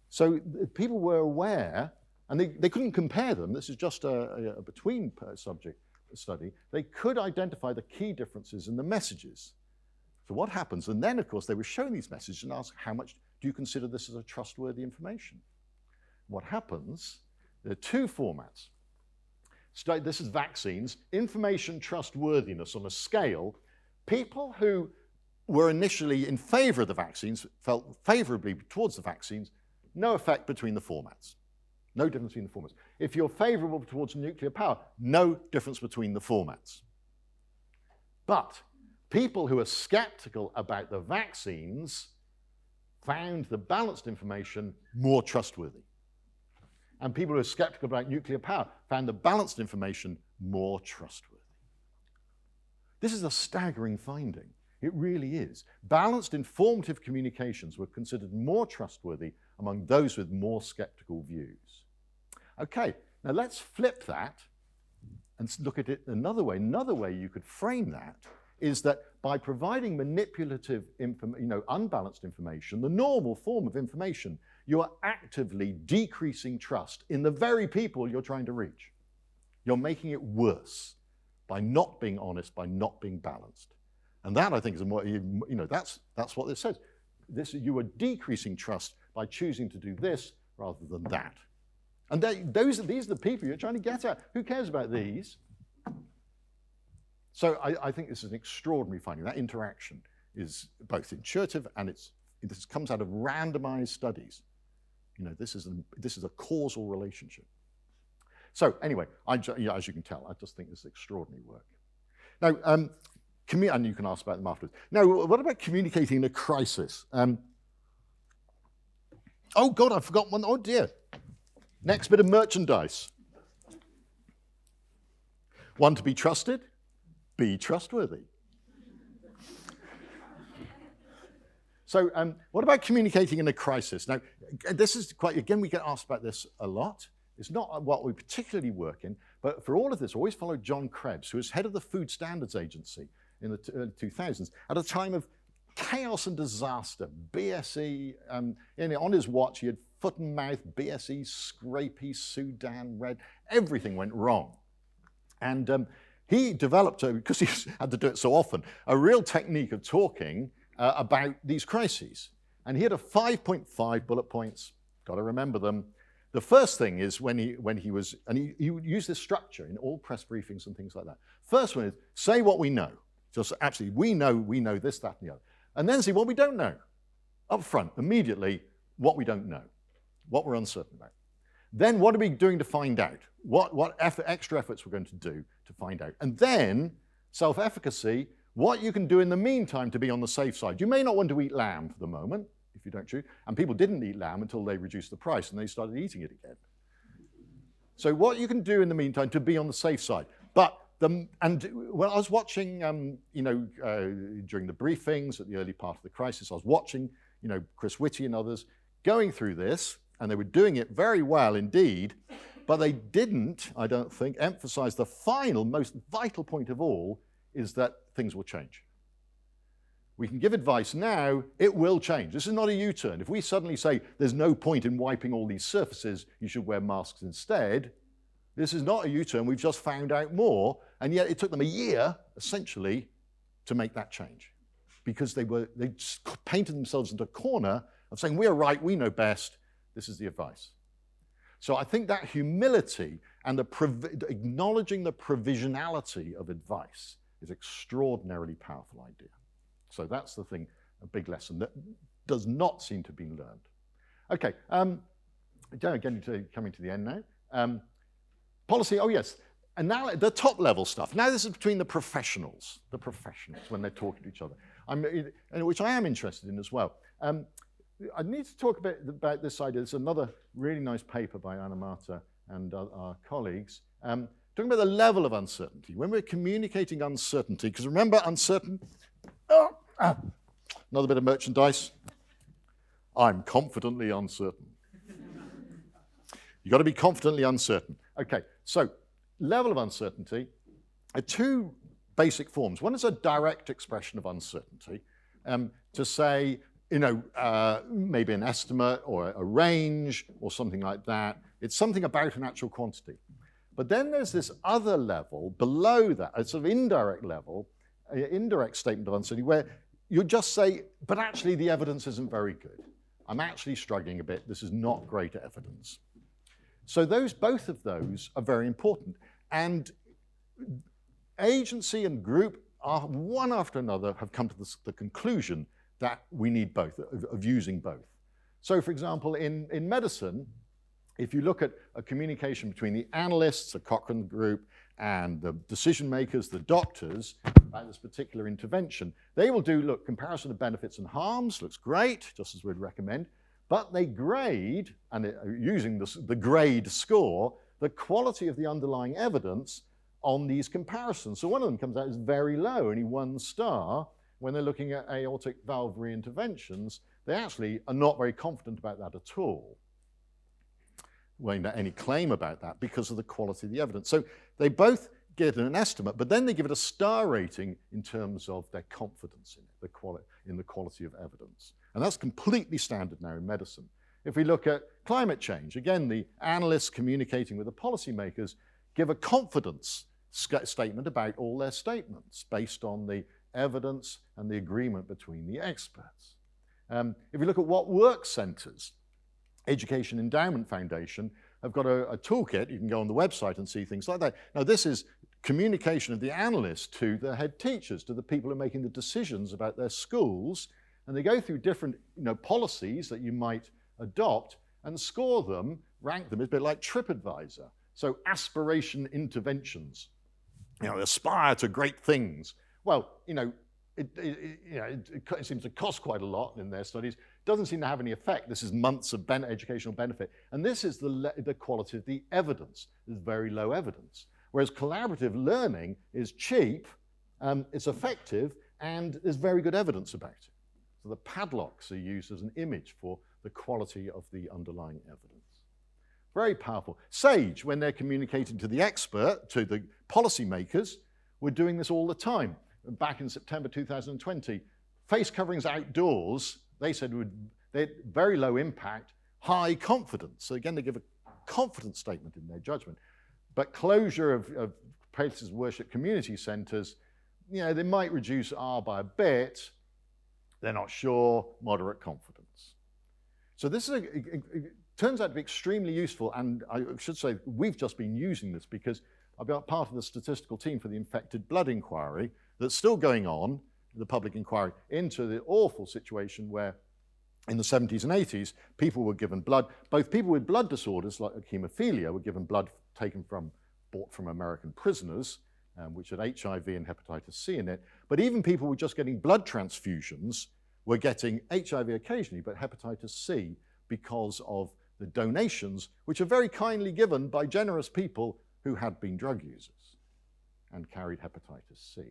So people were aware, and they couldn't compare them. This is just a between subject study. They could identify the key differences in the messages. So what happens? And then, of course, they were showing these messages and asked, how much do you consider this as a trustworthy information? What happens? There are two formats. This is vaccines, information trustworthiness on a scale. People who were initially in favor of the vaccines felt favorably towards the vaccines, no effect between the formats. No difference between the formats. If you're favorable towards nuclear power, no difference between the formats. But people who are skeptical about the vaccines found the balanced information more trustworthy. And people who are skeptical about nuclear power found the balanced information more trustworthy. This is a staggering finding. It really is. Balanced, informative communications were considered more trustworthy among those with more skeptical views. Okay, now let's flip that and look at it another way. Another way you could frame that is that by providing manipulative, unbalanced information, the normal form of information, you are actively decreasing trust in the very people you're trying to reach. You're making it worse by not being honest, by not being balanced. And that, I think, is more, that's what this says. You are decreasing trust by choosing to do this rather than that. And these are the people you're trying to get at. Who cares about these? So I think this is an extraordinary finding. That interaction is both intuitive and this comes out of randomized studies. This is a causal relationship. So anyway, as you can tell, I just think this is extraordinary work. Now, and you can ask about them afterwards. Now, what about communicating in a crisis? Oh God, I forgot one. Oh dear. Next bit of merchandise. One, to be trusted. Be trustworthy. So what about communicating in a crisis? Now, this is quite, again, we get asked about this a lot. It's not what we particularly work in, but for all of this, I always followed John Krebs, who was head of the Food Standards Agency in the early 2000s, at a time of chaos and disaster. BSE, on his watch, he had foot and mouth, BSE, scrapey, Sudan red, everything went wrong. And he developed, because he had to do it so often, a real technique of talking about these crises. And he had 5.5 bullet points, got to remember them. The first thing is when he was, and he used this structure in all press briefings and things like that. First one is, say what we know. Just absolutely, we know this, that, and the other. And then say what we don't know. Up front, immediately, what we don't know, what we're uncertain about. Then what are we doing to find out? What extra efforts we're going to do to find out. And then, self-efficacy, what you can do in the meantime to be on the safe side. You may not want to eat lamb for the moment, if you don't choose. And people didn't eat lamb until they reduced the price and they started eating it again. So what you can do in the meantime to be on the safe side. But when I was watching, during the briefings at the early part of the crisis, I was watching, Chris Whitty and others going through this, and they were doing it very well indeed, but they didn't, I don't think, emphasize the final, most vital point of all, is that things will change. We can give advice now, it will change. This is not a U-turn. If we suddenly say there's no point in wiping all these surfaces, you should wear masks instead, this is not a U-turn, we've just found out more, and yet it took them a year, essentially, to make that change, because they just painted themselves into a corner of saying, we're right, we know best, this is the advice. So I think that humility and acknowledging the provisionality of advice is an extraordinarily powerful idea. So that's the thing, a big lesson that does not seem to be learned. Okay, coming to the end now. Policy, oh yes, and now the top level stuff. Now this is between the professionals when they're talking to each other, which I am interested in as well. I need to talk a bit about this idea. There's another really nice paper by Anna Marta and our colleagues, talking about the level of uncertainty. When we're communicating uncertainty, because remember, another bit of merchandise. I'm confidently uncertain. You've got to be confidently uncertain. Okay, so level of uncertainty are two basic forms. One is a direct expression of uncertainty, to say, maybe an estimate or a range or something like that. It's something about an actual quantity. But then there's this other level below that, a sort of indirect level, indirect statement of uncertainty, where you just say, but actually the evidence isn't very good. I'm actually struggling a bit. This is not great evidence. So both of those are very important. And agency and group, one after another, have come to the conclusion that we need both, of using both. So for example, in medicine, if you look at a communication between the analysts, the Cochrane group, and the decision makers, the doctors, about this particular intervention, they will do, comparison of benefits and harms, looks great, just as we'd recommend, but they grade, and using the grade score, the quality of the underlying evidence on these comparisons. So one of them comes out as very low, only 1 star. When they're looking at aortic valve reinterventions, they actually are not very confident about that at all. Well, any claim about that because of the quality of the evidence. So they both get an estimate, but then they give it a star rating in terms of their confidence in it, in the quality of evidence. And that's completely standard now in medicine. If we look at climate change, again, the analysts communicating with the policymakers give a confidence statement about all their statements based on the evidence and the agreement between the experts. If you look at what work centers, Education Endowment Foundation have got a toolkit. You can go on the website and see things like that. Now, this is communication of the analyst to the head teachers, to the people who are making the decisions about their schools, and they go through different policies that you might adopt and score them, rank them. It's a bit like TripAdvisor. So aspiration interventions, aspire to great things. Well, it seems to cost quite a lot in their studies. Doesn't seem to have any effect. This is months of educational benefit. And this is the quality of the evidence. There's very low evidence. Whereas collaborative learning is cheap, it's effective, and there's very good evidence about it. So the padlocks are used as an image for the quality of the underlying evidence. Very powerful. SAGE, when they're communicating to the expert, to the policymakers, we're doing this all the time. Back in September 2020, face coverings outdoors, they said they had very low impact, high confidence. So again, they give a confidence statement in their judgment. But closure of places of worship community centers, they might reduce R by a bit. They're not sure, moderate confidence. So this is it turns out to be extremely useful, and I should say we've just been using this because I've been part of the statistical team for the infected blood inquiry that's still going on, the public inquiry, into the awful situation where in the 70s and 80s, people were given blood. Both people with blood disorders like hemophilia were given blood bought from American prisoners, which had HIV and hepatitis C in it. But even people who were just getting blood transfusions were getting HIV occasionally, but hepatitis C because of the donations, which are very kindly given by generous people who had been drug users and carried hepatitis C.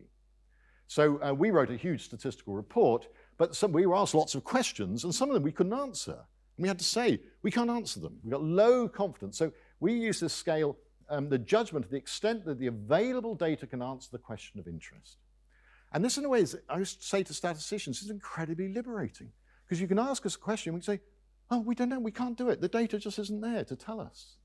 So we wrote a huge statistical report, but we were asked lots of questions, and some of them we couldn't answer. We had to say, we can't answer them. We got low confidence. So we use this scale, the judgment to the extent that the available data can answer the question of interest. And this, in a way, I used to say to statisticians, is incredibly liberating. Because you can ask us a question, and we can say, oh, we don't know, we can't do it. The data just isn't there to tell us.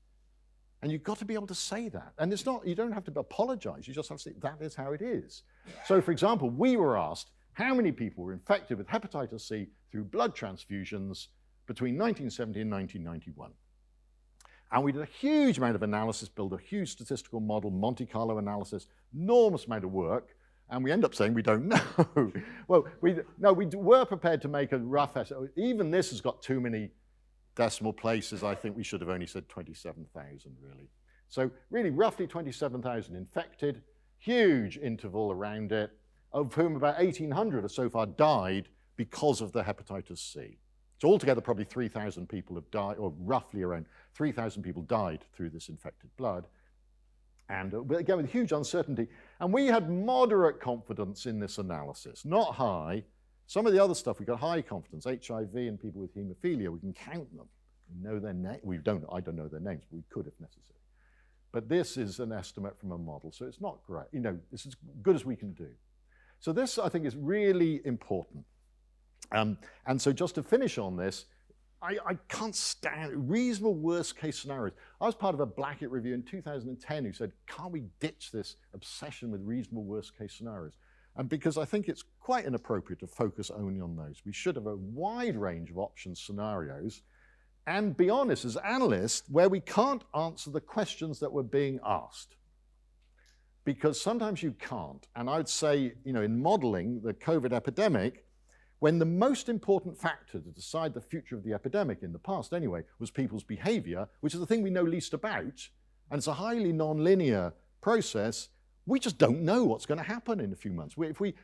And you've got to be able to say that. And it's not, you don't have to apologize, you just have to say that is how it is. So for example, we were asked how many people were infected with hepatitis C through blood transfusions between 1970 and 1991. And we did a huge amount of analysis, built a huge statistical model, Monte Carlo analysis, enormous amount of work, and we end up saying we don't know. Well, we were prepared to make a rough estimate. Even this has got too many decimal places. I think we should have only said 27,000, really. So really, roughly 27,000 infected, huge interval around it, of whom about 1,800 have so far died because of the hepatitis C. So altogether, probably 3,000 people have died, or roughly around 3,000 people died through this infected blood. And again, with huge uncertainty. And we had moderate confidence in this analysis, not high. Some of the other stuff, we got high confidence. HIV and people with haemophilia, we can count them. We know their name. I don't know their names, but we could if necessary. But this is an estimate from a model, so it's not great. You know, it's as good as we can do. So this, I think, is really important. And so just to finish on this, I can't stand reasonable worst case scenarios. I was part of a Blackett review in 2010 who said, can't we ditch this obsession with reasonable worst case scenarios? And because I think it's quite inappropriate to focus only on those. We should have a wide range of option scenarios and be honest as analysts where we can't answer the questions that were being asked. Because sometimes you can't. And I would say, you know, in modeling the COVID epidemic, when the most important factor to decide the future of the epidemic, in the past anyway, was people's behavior, which is the thing we know least about, and it's a highly non-linear process, we just don't know what's going to happen in a few months. If we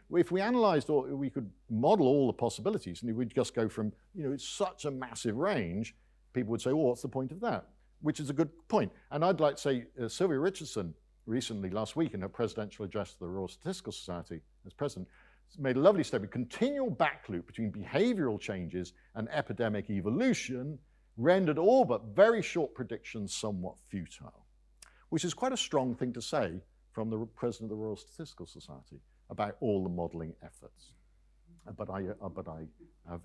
analyzed, or we could model all the possibilities, and we'd just go from, you know, it's such a massive range, people would say, well, what's the point of that? Which is a good point. And I'd like to say Sylvia Richardson recently, last week, in her presidential address to the Royal Statistical Society as president, made a lovely statement. Continual backloop between behavioral changes and epidemic evolution rendered all but very short predictions somewhat futile, which is quite a strong thing to say from the president of the Royal Statistical Society about all the modeling efforts. But I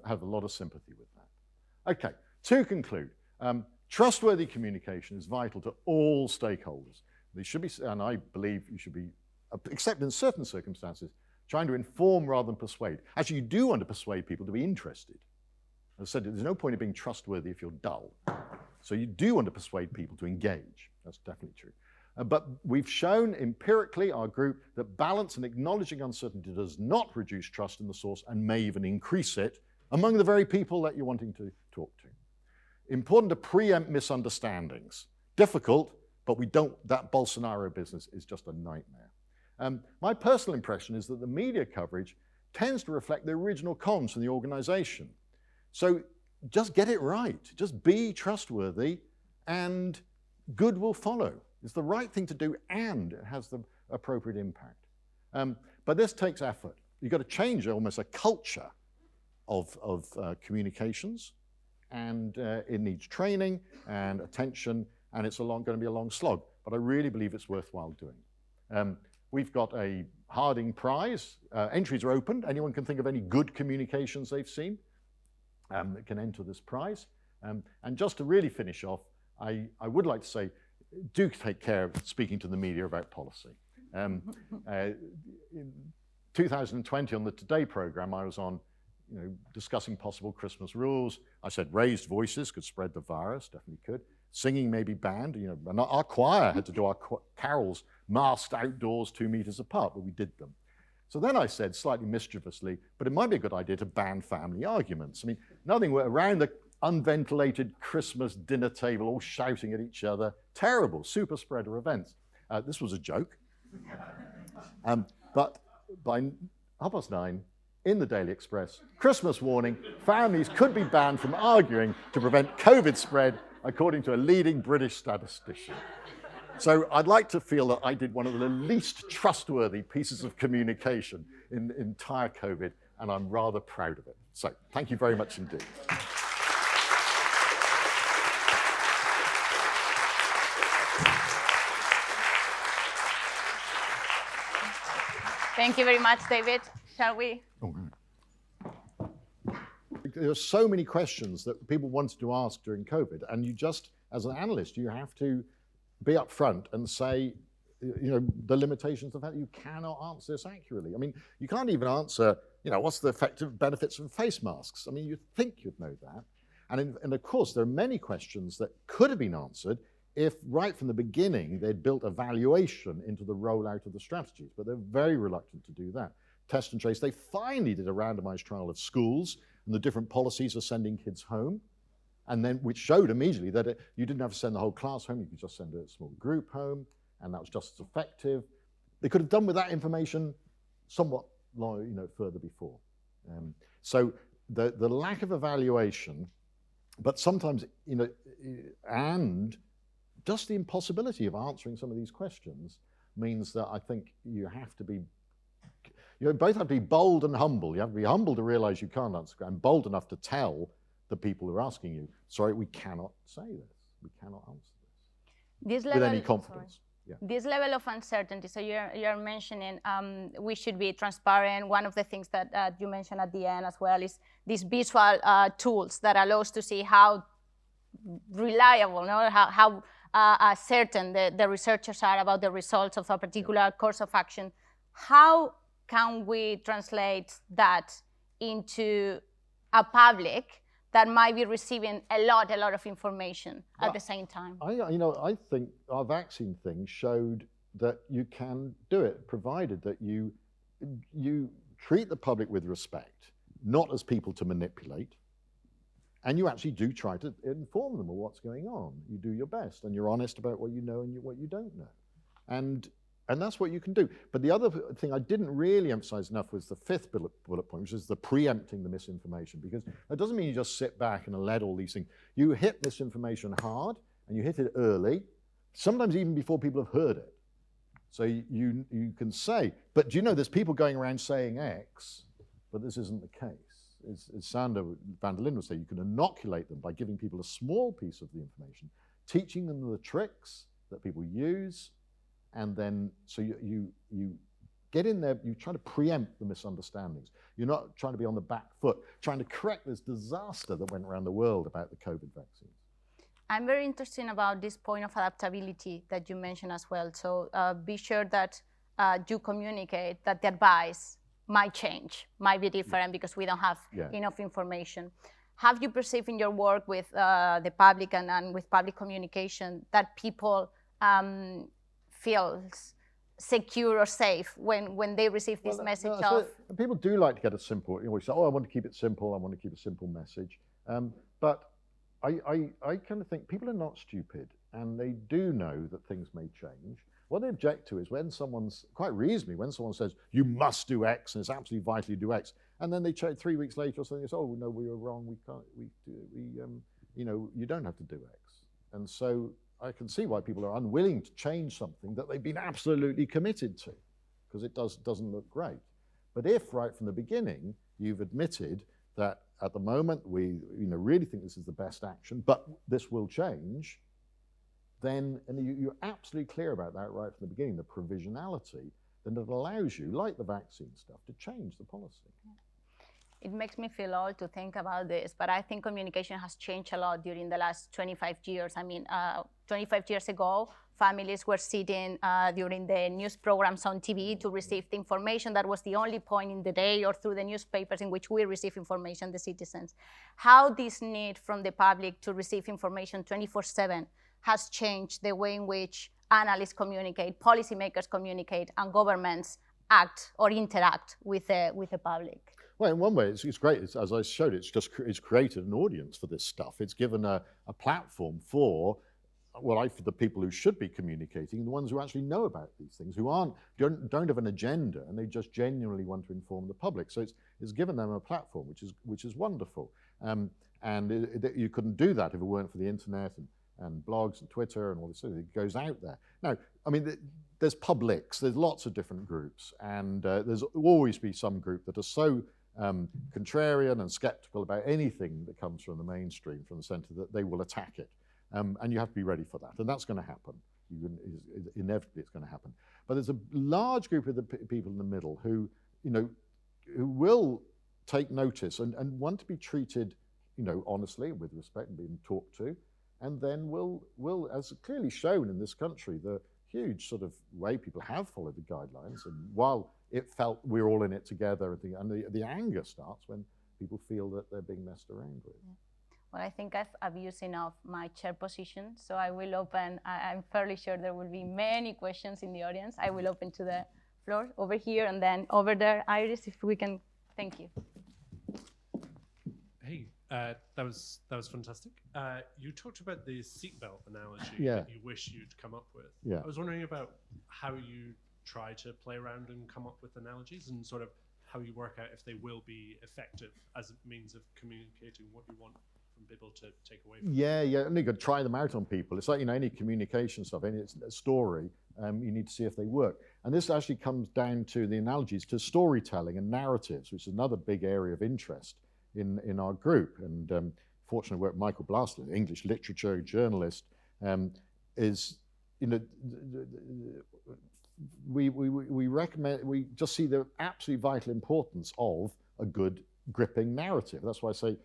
have a lot of sympathy with that. Okay, to conclude, trustworthy communication is vital to all stakeholders. They should be, and I believe you should be, except in certain circumstances, trying to inform rather than persuade. Actually, you do want to persuade people to be interested. As I said, there's no point in being trustworthy if you're dull. So you do want to persuade people to engage. That's definitely true. But we've shown empirically, our group, that balance and acknowledging uncertainty does not reduce trust in the source and may even increase it among the very people that you're wanting to talk to. Important to preempt misunderstandings. Difficult, but we don't, that Bolsonaro business is just a nightmare. My personal impression is that the media coverage tends to reflect the original comms from the organization. So just get it right. Just be trustworthy and good will follow. It's the right thing to do and it has the appropriate impact. But this takes effort. You've got to change almost a culture of communications, and it needs training and attention, and it's going to be a long slog. But I really believe it's worthwhile doing. We've got a Harding Prize. Entries are opened. Anyone can think of any good communications they've seen that can enter this prize. And just to really finish off, I would like to say, do take care of speaking to the media about policy. In 2020, on the Today program, I was on, discussing possible Christmas rules. I said raised voices could spread the virus, definitely could. Singing may be banned, and our choir had to do our carols masked outdoors 2 meters apart, but we did them. So then I said, slightly mischievously, but it might be a good idea to ban family arguments. I mean, nothing around the unventilated Christmas dinner table, all shouting at each other. Terrible, super spreader events. This was a joke. But by 9:30 in the Daily Express, Christmas warning, families could be banned from arguing to prevent COVID spread, according to a leading British statistician. So I'd like to feel that I did one of the least trustworthy pieces of communication in the entire COVID, and I'm rather proud of it. So thank you very much indeed. Thank you very much, David. Shall we? Oh, there are so many questions that people wanted to ask during COVID, and you just, as an analyst, you have to be upfront and say, the limitations of that. You cannot answer this accurately. I mean, you can't even answer, what's the effective benefits of face masks? I mean, you'd think you'd know that. And of course, there are many questions that could have been answered if right from the beginning they'd built a valuation into the rollout of the strategies, but they're very reluctant to do that. Test and trace, they finally did a randomized trial of schools and the different policies of sending kids home, and then which showed immediately that you didn't have to send the whole class home, you could just send a small group home, and that was just as effective. They could have done with that information somewhat further before. So the lack of evaluation, but sometimes, and just the impossibility of answering some of these questions means that I think you have to be, both have to be bold and humble. You have to be humble to realize you can't answer, and bold enough to tell the people who are asking you, sorry, we cannot say this. We cannot answer this with any confidence. Yeah. This level of uncertainty, so you're mentioning we should be transparent. One of the things that you mentioned at the end as well is these visual tools that allow us to see how reliable, how certain the researchers are about the results of a particular course of action. How can we translate that into a public that might be receiving a lot of information at the same time? I think our vaccine thing showed that you can do it, provided that you treat the public with respect, not as people to manipulate, and you actually do try to inform them of what's going on. You do your best, and you're honest about what you know and what you don't know. And that's what you can do. But the other thing I didn't really emphasize enough was the fifth bullet point, which is the preempting the misinformation, because that doesn't mean you just sit back and let all these things. You hit misinformation hard, and you hit it early, sometimes even before people have heard it. So you can say, but do you know there's people going around saying X, but this isn't the case. As Sander van der Linden would say, you can inoculate them by giving people a small piece of the information, teaching them the tricks that people use, and then so you get in there, you try to preempt the misunderstandings. You're not trying to be on the back foot, trying to correct this disaster that went around the world about the COVID vaccine. I'm very interested about this point of adaptability that you mentioned as well. So be sure that you communicate that the advice might change, might be different because we don't have enough information. Have you perceived in your work with the public and with public communication that people feels secure or safe when they receive this message of... People do like to get a simple, we say, I want to keep it simple, I want to keep a simple message. But I kind of think people are not stupid, and they do know that things may change. What they object to is when someone's, quite reasonably, when someone says, you must do X, and it's absolutely vital you do X, and then they check 3 weeks later or something, they say, oh, no, we were wrong, we can't, you don't have to do X. And so I can see why people are unwilling to change something that they've been absolutely committed to, because it doesn't look great. But if right from the beginning you've admitted that at the moment we really think this is the best action, but this will change, then you're absolutely clear about that right from the beginning, the provisionality, then it allows you, like the vaccine stuff, to change the policy. It makes me feel old to think about this, but I think communication has changed a lot during the last 25 years. I mean, 25 years ago, families were sitting during the news programs on TV to receive the information. That was the only point in the day, or through the newspapers in which we receive information, the citizens. How this need from the public to receive information 24/7 has changed the way in which analysts communicate, policymakers communicate, and governments act or interact with the public. Well, in one way, it's great. As I showed, it's created an audience for this stuff. It's given a platform for, for the people who should be communicating, the ones who actually know about these things, who don't have an agenda, and they just genuinely want to inform the public. So it's given them a platform, which is wonderful. You couldn't do that if it weren't for the internet and blogs and Twitter and all this. It goes out there. Now, I mean, there's publics. There's lots of different groups, and there's always be some group that are so contrarian and skeptical about anything that comes from the mainstream, from the centre, that they will attack it. And you have to be ready for that. And that's going to happen. Inevitably, it's going to happen. But there's a large group of the people in the middle who will take notice and want to be treated, honestly, with respect, and being talked to. and then we'll, as clearly shown in this country, the huge sort of way people have followed the guidelines, and while it felt we're all in it together, and the anger starts when people feel that they're being messed around with. Yeah. Well, I think I've abused enough my chair position, so I will open, I'm fairly sure there will be many questions in the audience. I will open to the floor over here and then over there. Iris, if we can, thank you. Hey, that was fantastic. You talked about the seatbelt analogy Yeah. that you wish you'd come up with. Yeah. I was wondering about how you try to play around and come up with analogies, and sort of how you work out if they will be effective as a means of communicating what you want from people to take away from. Yeah, and you've got to try them out on people. It's like, any communication stuff, any story, you need to see if they work. And this actually comes down to the analogies to storytelling and narratives, which is another big area of interest in our group. And fortunately, work Michael Blaster, English literature journalist, is, we recommend, we just see the absolutely vital importance of a good gripping narrative. That's why I say,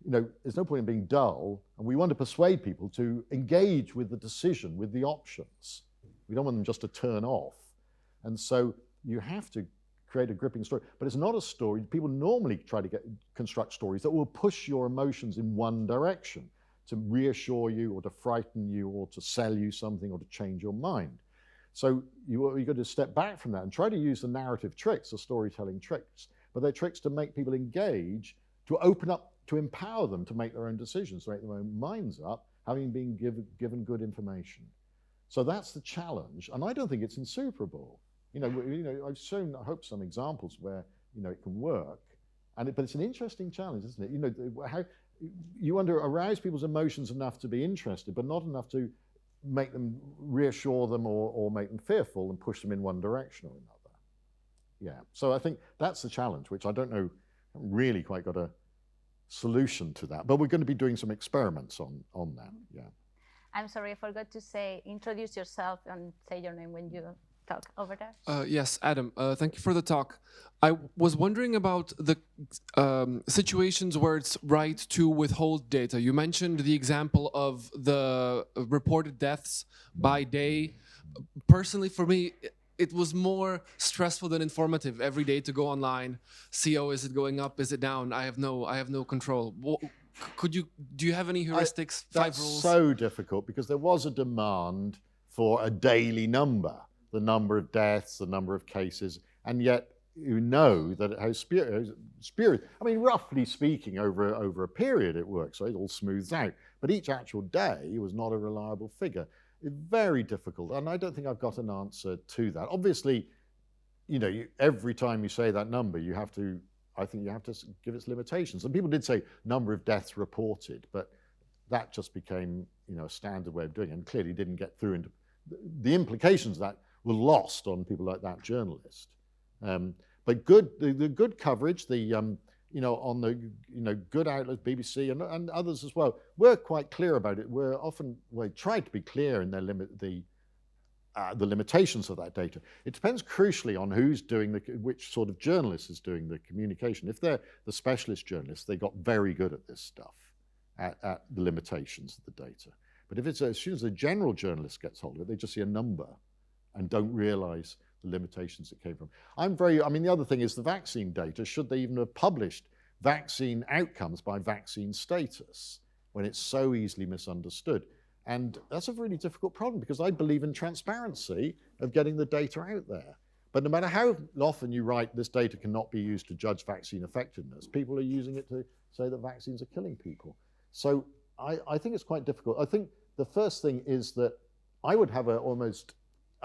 there's no point in being dull, and we want to persuade people to engage with the decision, with the options. We don't want them just to turn off. And so you have to create a gripping story, but it's not a story. People normally try to construct stories that will push your emotions in one direction, to reassure you or to frighten you or to sell you something or to change your mind. So you've got to step back from that and try to use the narrative tricks, the storytelling tricks, but they're tricks to make people engage, to open up, to empower them to make their own decisions, to make their own minds up, having been given good information. So that's the challenge, and I don't think it's insuperable. I've shown, I hope, some examples where it can work, but it's an interesting challenge, isn't it? How you want to arouse people's emotions enough to be interested, but not enough to make them, reassure them, or make them fearful and push them in one direction or another. Yeah. So I think that's the challenge, which I don't know, haven't really quite got a solution to that, but we're going to be doing some experiments on that. Yeah. I'm sorry, I forgot to say, introduce yourself and say your name when you talk. Over there. Yes, Adam, thank you for the talk. I was wondering about the situations where it's right to withhold data. You mentioned the example of the reported deaths by day. Personally, for me, it was more stressful than informative every day to go online, see, oh, is it going up, is it down? I have no control. Do you have any heuristics? That's rules? So difficult, because there was a demand for a daily number, the number of deaths, the number of cases, and yet you know that it has spirit. I mean, roughly speaking, over a period it works, so it all smooths out. But each actual day was not a reliable figure. It's very difficult, and I don't think I've got an answer to that. Obviously, every time you say that number, I think you have to give its limitations. And people did say number of deaths reported, but that just became, a standard way of doing it, and clearly didn't get through into the implications of that were lost on people like that journalist. But the good coverage, on the good outlets, BBC and others as well, we're quite clear about it. We try to be clear in the limitations of that data. It depends crucially on who's doing which sort of journalist is doing the communication. If they're the specialist journalists, they got very good at this stuff, at the limitations of the data. But if it's as soon as a general journalist gets hold of it, they just see a number and don't realize the limitations it came from. The other thing is the vaccine data. Should they even have published vaccine outcomes by vaccine status when it's so easily misunderstood? And that's a really difficult problem, because I believe in transparency of getting the data out there. But no matter how often you write this data cannot be used to judge vaccine effectiveness, people are using it to say that vaccines are killing people. So I think it's quite difficult. I think the first thing is that I would have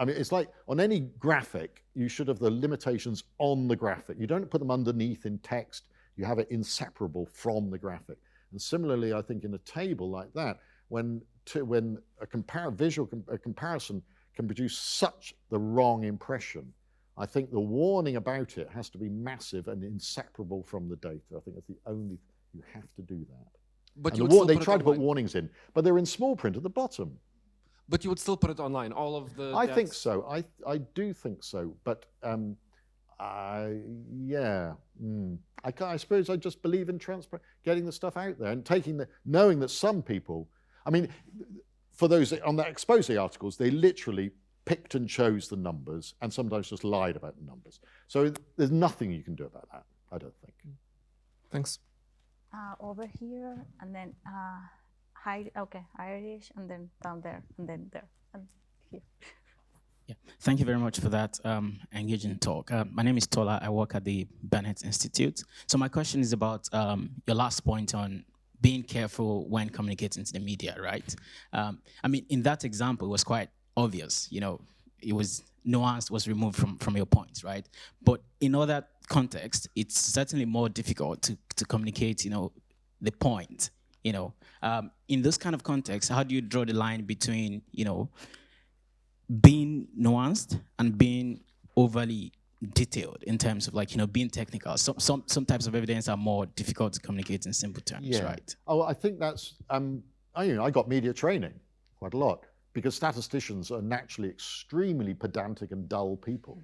it's like on any graphic, you should have the limitations on the graphic. You don't put them underneath in text. You have it inseparable from the graphic. And similarly, I think in a table like that, when a visual comparison can produce such the wrong impression, I think the warning about it has to be massive and inseparable from the data. I think that's the only, you have to do that. But they try to put warnings in, but they're in small print at the bottom. But you would still put it online, all of the I deaths. think so. I do think so. But I suppose I just believe in getting the stuff out there and knowing that some people, I mean, for those on the expose articles, they literally picked and chose the numbers and sometimes just lied about the numbers. So there's nothing you can do about that, I don't think. Thanks. Over here, and then Irish, and then down there, and then there, and here. Yeah, thank you very much for that engaging talk. My name is Tola. I work at the Bennett Institute. So my question is about your last point on being careful when communicating to the media, right? I mean, in that example, it was quite obvious. You know, it was nuance was removed from your points, right? But in other context, it's certainly more difficult to communicate, you know, the point. You know, in this kind of context, how do you draw the line between, you know, being nuanced and being overly detailed in terms of, like, you know, being technical? Some types of evidence are more difficult to communicate in simple terms, right? Oh, I think that's, I got media training quite a lot because statisticians are naturally extremely pedantic and dull people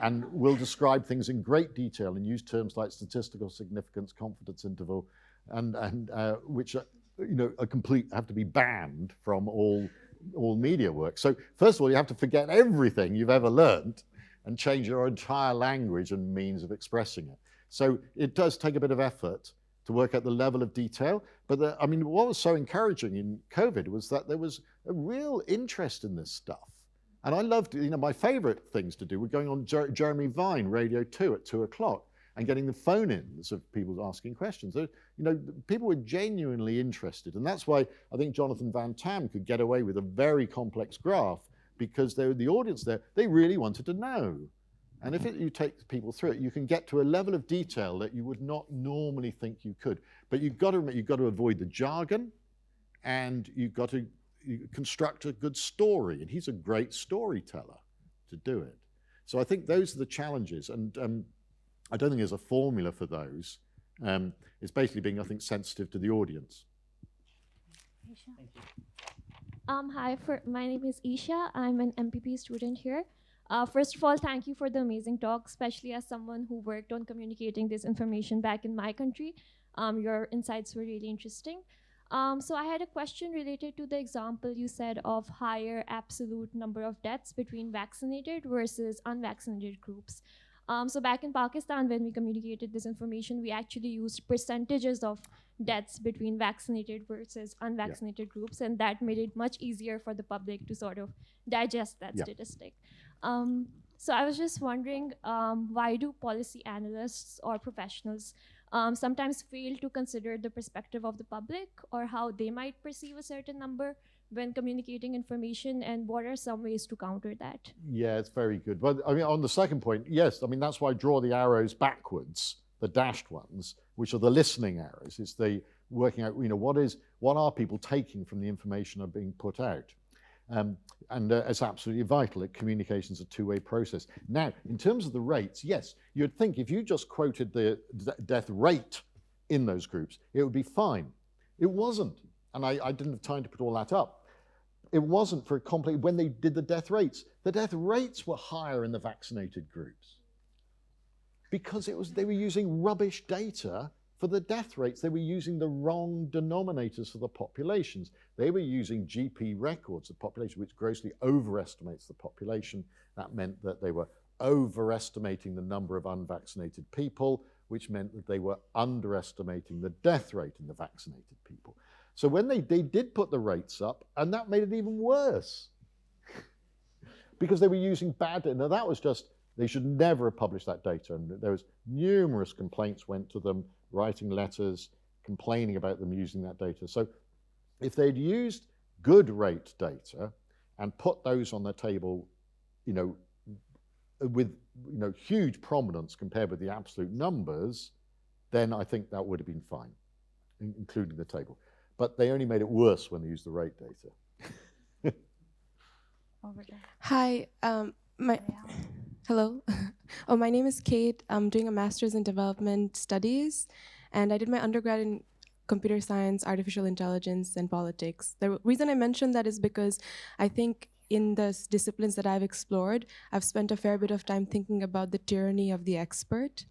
and will describe things in great detail and use terms like statistical significance, confidence interval, and which are, you know, have to be banned from all media work. So first of all, you have to forget everything you've ever learned and change your entire language and means of expressing it. So it does take a bit of effort to work out the level of detail. But I mean, what was so encouraging in COVID was that there was a real interest in this stuff. And I loved, you know, my favorite things to do were going on Jeremy Vine, Radio 2 at 2 o'clock and getting the phone-ins of people asking questions. You know, people were genuinely interested. And that's why I think Jonathan Van Tam could get away with a very complex graph, because the audience there, they really wanted to know. And if you take people through it, you can get to a level of detail that you would not normally think you could. But you've got to avoid the jargon, and you've got to construct a good story. And he's a great storyteller to do it. So I think those are the challenges. And I don't think there's a formula for those. It's basically being, I think, sensitive to the audience. Hi, my name is Isha. I'm an MPP student here. First of all, thank you for the amazing talk, especially as someone who worked on communicating this information back in my country. Your insights were really interesting. So I had a question related to the example you said of higher absolute number of deaths between vaccinated versus unvaccinated groups. So back in Pakistan, when we communicated this information, we actually used percentages of deaths between vaccinated versus unvaccinated groups, and that made it much easier for the public to sort of digest that statistic. So I was just wondering, why do policy analysts or professionals sometimes fail to consider the perspective of the public or how they might perceive a certain number when communicating information, and what are some ways to counter that? Yeah, it's very good. But I mean, on the second point, yes, I mean, that's why I draw the arrows backwards, the dashed ones, which are the listening arrows. It's the working out, you know, what are people taking from the information that are being put out? And it's absolutely vital that communication is a two-way process. Now, in terms of the rates, yes, you'd think if you just quoted the death rate in those groups, it would be fine. It wasn't. And I didn't have time to put all that up. It wasn't for a complete, when they did the death rates were higher in the vaccinated groups because they were using rubbish data for the death rates. They were using the wrong denominators for the populations. They were using GP records of population, which grossly overestimates the population. That meant that they were overestimating the number of unvaccinated people, which meant that they were underestimating the death rate in the vaccinated people. So when they did put the rates up, and that made it even worse because they were using bad data. Now that was just, they should never have published that data. And there was numerous complaints went to them, writing letters, complaining about them using that data. So if they'd used good rate data and put those on the table, you know, with, you know, huge prominence compared with the absolute numbers, then I think that would have been fine, including the table. But they only made it worse when they used the rate data. Over there. Hi, hello. My name is Kate. I'm doing a master's in development studies, and I did my undergrad in computer science, artificial intelligence, and politics. The reason I mentioned that is because I think in the disciplines that I've explored, I've spent a fair bit of time thinking about the tyranny of the expert.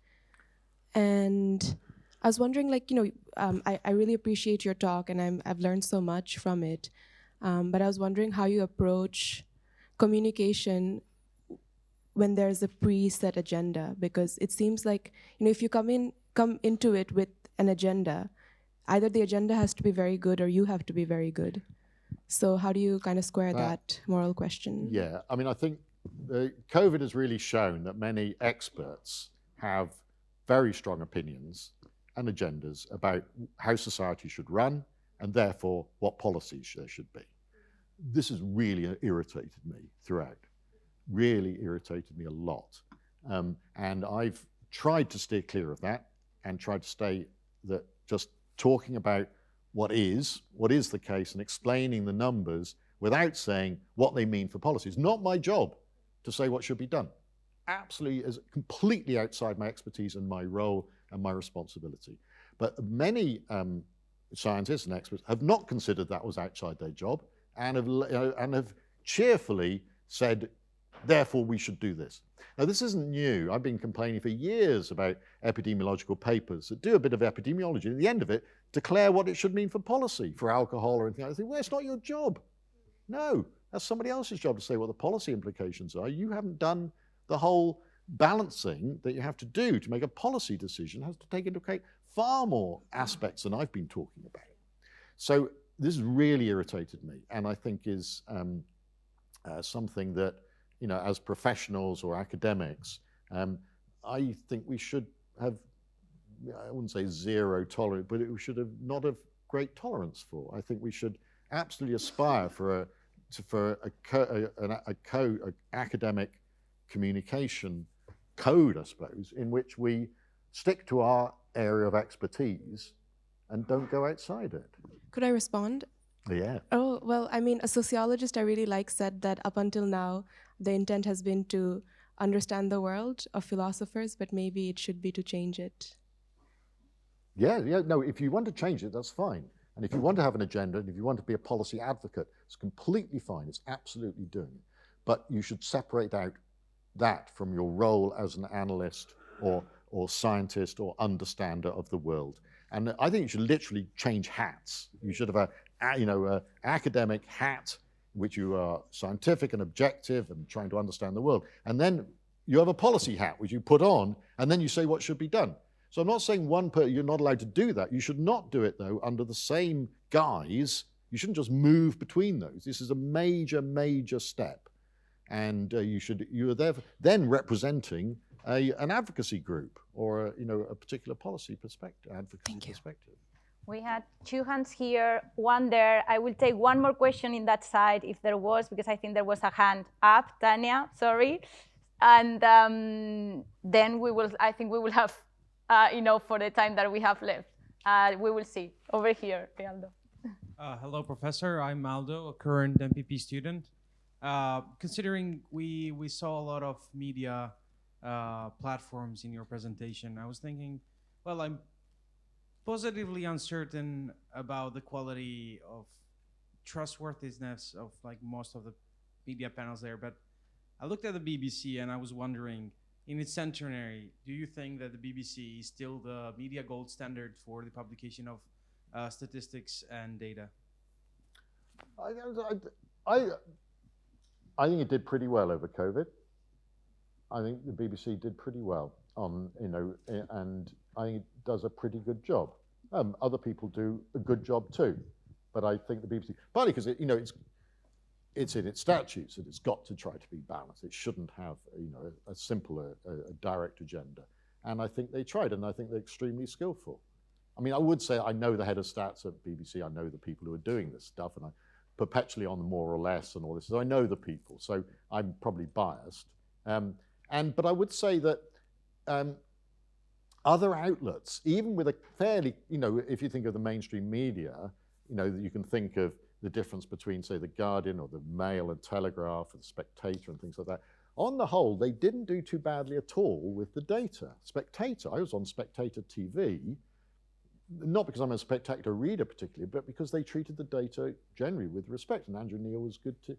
And I was wondering, like, I really appreciate your talk, and I've learned so much from it. But I was wondering how you approach communication when there's a preset agenda, because it seems like, if you come into it with an agenda, either the agenda has to be very good or you have to be very good. So how do you kind of square that moral question? Yeah, I mean, I think COVID has really shown that many experts have very strong opinions and agendas about how society should run and therefore what policies there should be. This has really irritated me throughout, really irritated me a lot. And I've tried to steer clear of that and tried to stay that just talking about what is the case and explaining the numbers without saying what they mean for policy. It's not my job to say what should be done. Absolutely is completely outside my expertise and my role and my responsibility. But many scientists and experts have not considered that was outside their job and have cheerfully said, therefore we should do this. Now this isn't new. I've been complaining for years about epidemiological papers that do a bit of epidemiology and at the end of it declare what it should mean for policy, for alcohol or anything. I think, well, it's not your job. No, that's somebody else's job to say what the policy implications are. You haven't done the whole balancing that you have to do to make a policy decision. It has to take into account far more aspects than I've been talking about. So this has really irritated me and I think is something that, as professionals or academics, I think we should have, I wouldn't say zero tolerance, but we should have not have great tolerance for. I think we should absolutely aspire for an academic communication code, I suppose, in which we stick to our area of expertise and don't go outside it. Could I respond? Yeah. Oh, well, I mean, a sociologist I really like said that up until now, the intent has been to understand the world of philosophers, but maybe it should be to change it. Yeah, no, if you want to change it, that's fine. And if you want to have an agenda, and if you want to be a policy advocate, it's completely fine. It's absolutely doing it. But you should separate out that from your role as an analyst or scientist or understander of the world. And I think you should literally change hats. You should have a academic hat, which you are scientific and objective and trying to understand the world. And then you have a policy hat, which you put on, and then you say what should be done. So I'm not saying you're not allowed to do that. You should not do it, though, under the same guise. You shouldn't just move between those. This is a major, major step. And you are then representing an advocacy group or a particular policy perspective, advocacy perspective. We had 2 hands here, 1 there. I will take 1 more question in that side if there was, because I think there was a hand up, Tanya, sorry. And then I think we will have for the time that we have left. We will see over here, Aldo. Hello, Professor. I'm Aldo, a current MPP student. Considering we saw a lot of media platforms in your presentation, I was thinking, well, I'm positively uncertain about the quality of trustworthiness of most of the media panels there, but I looked at the BBC and I was wondering, in its centenary, do you think that the BBC is still the media gold standard for the publication of statistics and data? I think it did pretty well over COVID. I think the BBC did pretty well on, and I think it does a pretty good job. Other people do a good job too, but I think the BBC, partly because it's in its statutes that it's got to try to be balanced. It shouldn't have a simple, a direct agenda. And I think they tried, and I think they're extremely skillful. I mean, I would say I know the head of stats at BBC. I know the people who are doing this stuff, and I'm perpetually on the more or less and all this. So I know the people, so I'm probably biased. But I would say that other outlets, even with a fairly, if you think of the mainstream media, you can think of the difference between, say, The Guardian or the Mail and Telegraph or the Spectator and things like that. On the whole, they didn't do too badly at all with the data. Spectator, I was on Spectator TV, not because I'm a Spectator reader particularly, but because they treated the data generally with respect, and Andrew Neil was good to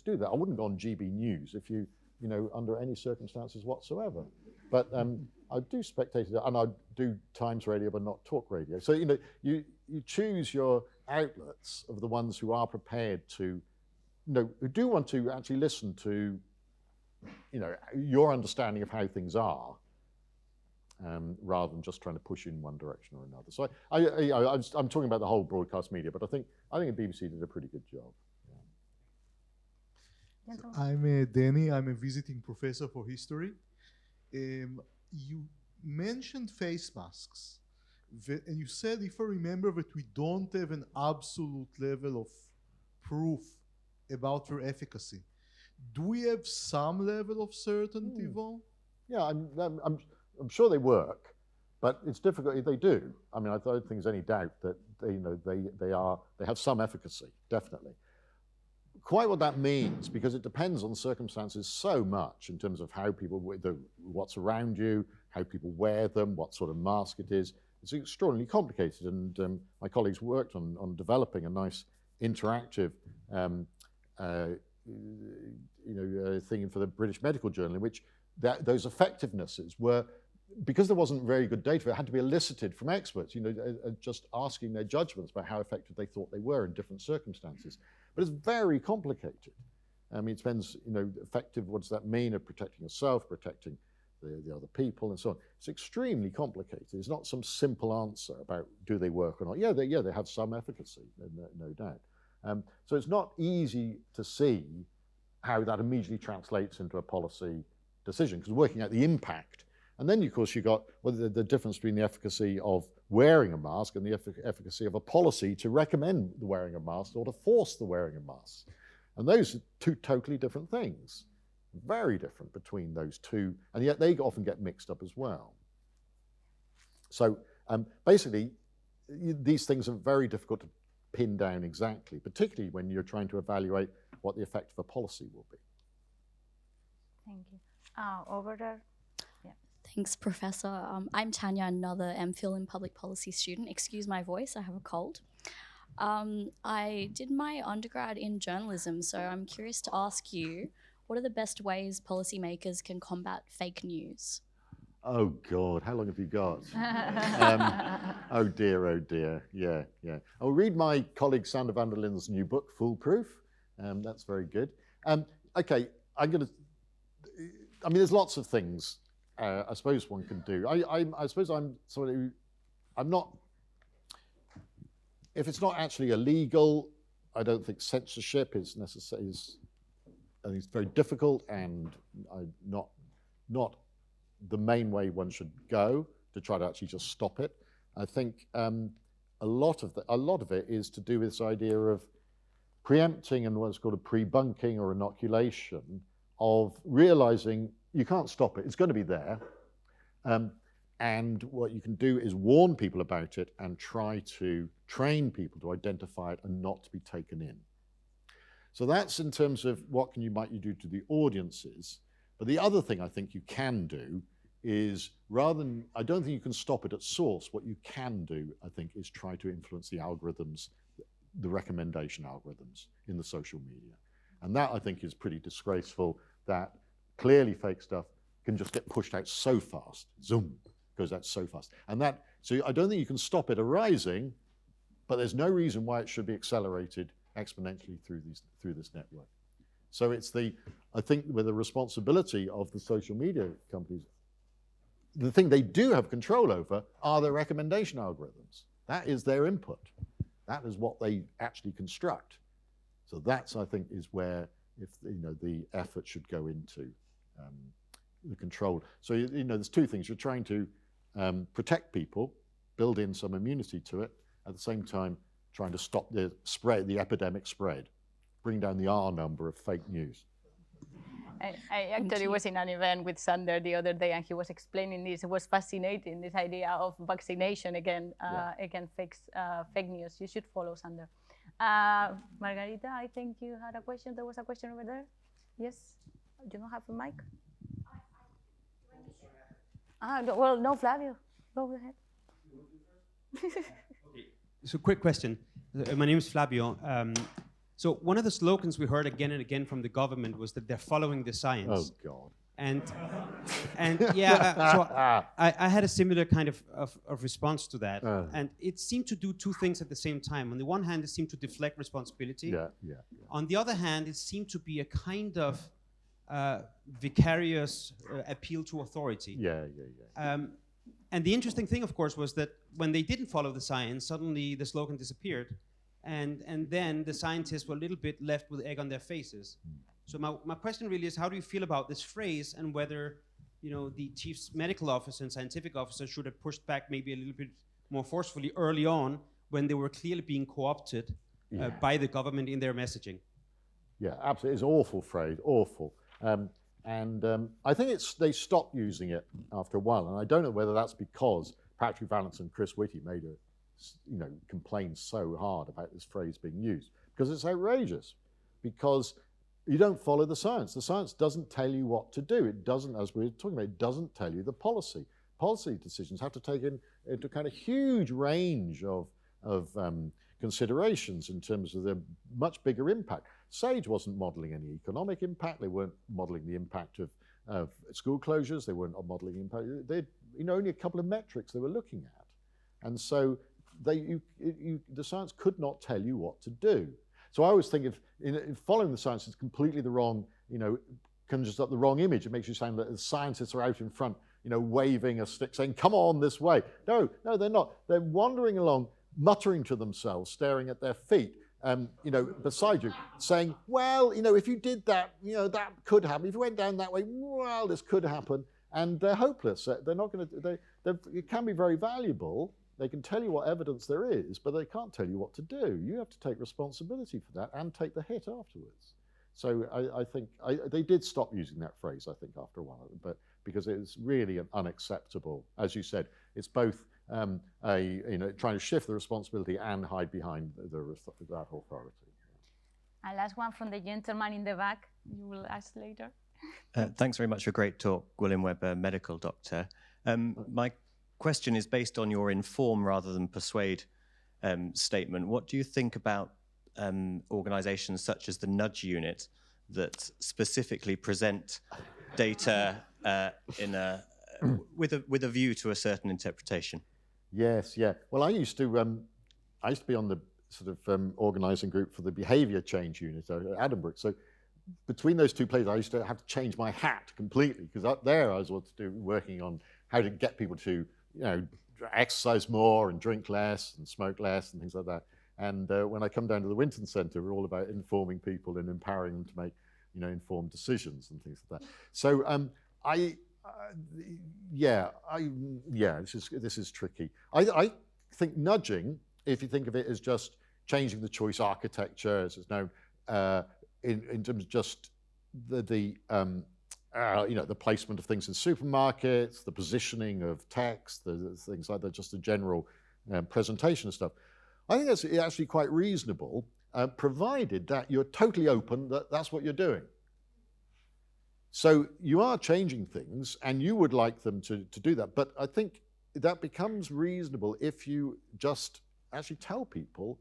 do that. I wouldn't go on GB News if under any circumstances whatsoever. But I do spectator and I do Times radio, but not talk radio. So, you choose your outlets of the ones who are prepared to, who do want to actually listen to, your understanding of how things are, rather than just trying to push in one direction or another. So I'm talking about the whole broadcast media, but I think the BBC did a pretty good job. Yeah. So I'm Danny. I'm a visiting professor for history. You mentioned face masks, and you said, if I remember, that we don't have an absolute level of proof about their efficacy. Do we have some level of certainty, though? Yeah, I'm sure they work, but it's difficult if they do. I mean, I don't think there's any doubt that they have some efficacy, definitely. Quite what that means, because it depends on circumstances so much in terms of how people, what's around you, how people wear them, what sort of mask it is. It's extraordinarily complicated, and my colleagues worked on developing a nice interactive thing for the British Medical Journal, in which those effectivenesses were, because there wasn't very good data, it had to be elicited from experts, just asking their judgments about how effective they thought they were in different circumstances. But it's very complicated. I mean, it depends, effective, what does that mean of protecting yourself, protecting the other people, and so on. It's extremely complicated. It's not some simple answer about do they work or not. Yeah, they have some efficacy, no doubt. So it's not easy to see how that immediately translates into a policy decision, because working out the impact. And then, of course, you've got the difference between the efficacy of wearing a mask and the efficacy of a policy to recommend the wearing of masks or to force the wearing of masks. And those are two totally different things, very different between those two, and yet they often get mixed up as well. So basically, these things are very difficult to pin down exactly, particularly when you're trying to evaluate what the effect of a policy will be. Thank you. Over there. Yeah. Thanks, Professor. I'm Tanya, another MPhil in public policy student. Excuse my voice, I have a cold. I did my undergrad in journalism, so I'm curious to ask you, what are the best ways policymakers can combat fake news? Oh God, how long have you got? Oh dear, yeah. I'll read my colleague Sander van der Linden's new book, Foolproof. That's very good. Okay, there's lots of things I suppose one can do. I suppose I'm not, if it's not actually illegal, I don't think censorship is necessary. I think it's very difficult and not the main way one should go to try to actually just stop it. I think a lot of it is to do with this idea of preempting and what's called a pre-bunking or inoculation, of realizing you can't stop it, it's going to be there. And what you can do is warn people about it and try to train people to identify it and not to be taken in. So that's in terms of what might you do to the audiences. But the other thing I think you can do is, rather than, I don't think you can stop it at source. What you can do, I think, is try to influence the algorithms, the recommendation algorithms in the social media. And that, I think, is pretty disgraceful, that clearly fake stuff can just get pushed out so fast. Zoom, goes out so fast. And that, so I don't think you can stop it arising, but there's no reason why it should be accelerated exponentially through this network. So it's I think with the responsibility of the social media companies, the thing they do have control over are their recommendation algorithms. That is their input. That is what they actually construct. So that's, I think, is where the effort should go into the control. So there's two things. You're trying to protect people, build in some immunity to it, at the same time trying to stop the spread, the epidemic spread, bring down the R number of fake news. I actually was in an event with Sander the other day, and he was explaining this. It was fascinating, this idea of vaccination against fake news. You should follow Sander. Margarita, I think you had a question. There was a question over there. Yes? You don't have a mic? Well, no, Flavio. Go ahead. So quick question. My name is Flavio. So one of the slogans we heard again and again from the government was that they're following the science. Oh, God. And yeah, so I had a similar kind of response to that. And it seemed to do two things at the same time. On the one hand, it seemed to deflect responsibility. On the other hand, it seemed to be a kind of vicarious appeal to authority. And the interesting thing, of course, was that when they didn't follow the science, suddenly the slogan disappeared. And then the scientists were a little bit left with egg on their faces. So my question really is, how do you feel about this phrase, and whether, you know, the chief medical officer and scientific officer should have pushed back maybe a little bit more forcefully early on when they were clearly being co-opted by the government in their messaging? Yeah, absolutely. It's an awful phrase, awful. I think they stopped using it after a while, and I don't know whether that's because Patrick Vallance and Chris Whitty made complained so hard about this phrase being used, because it's outrageous, because you don't follow the science. The science doesn't tell you what to do. It doesn't, as we were talking about, it doesn't tell you the policy. Policy decisions have to take into kind of huge range of considerations in terms of the much bigger impact. SAGE wasn't modeling any economic impact. They weren't modeling the impact of school closures. They weren't modeling the impact. They had, only a couple of metrics they were looking at. And so the science could not tell you what to do. So I always think if following the science is completely the wrong, conjures up the wrong image. It makes you sound like the scientists are out in front, waving a stick saying, come on this way. No, they're not. They're wandering along, muttering to themselves, staring at their feet, beside you, saying, well, if you did that, that could happen. If you went down that way, well, this could happen. And they're hopeless. They're not going to, it can be very valuable. They can tell you what evidence there is, but they can't tell you what to do. You have to take responsibility for that and take the hit afterwards. So I think they did stop using that phrase, I think, after a while, but because it was really an unacceptable, as you said, it's both trying to shift the responsibility and hide behind that authority. And last one from the gentleman in the back. You will ask later. Thanks very much for a great talk, William Webber, medical doctor. My question is based on your inform rather than persuade statement. What do you think about organizations such as the Nudge Unit that specifically present data with a view to a certain interpretation? Yes, yeah. Well, I used to be on the sort of organizing group for the behavior change unit at Edinburgh. So between those two places, I used to have to change my hat completely, because up there I was working on how to get people to exercise more and drink less and smoke less and things like that. And when I come down to the Winton Centre, we're all about informing people and empowering them to make informed decisions and things like that. So this is tricky. I think nudging, if you think of it as just changing the choice architecture, as it's known, in terms of just the placement of things in supermarkets, the positioning of text, the things like that, just the general presentation and stuff. I think that's actually quite reasonable, provided that you're totally open that that's what you're doing. So you are changing things, and you would like them to do that. But I think that becomes reasonable if you just actually tell people,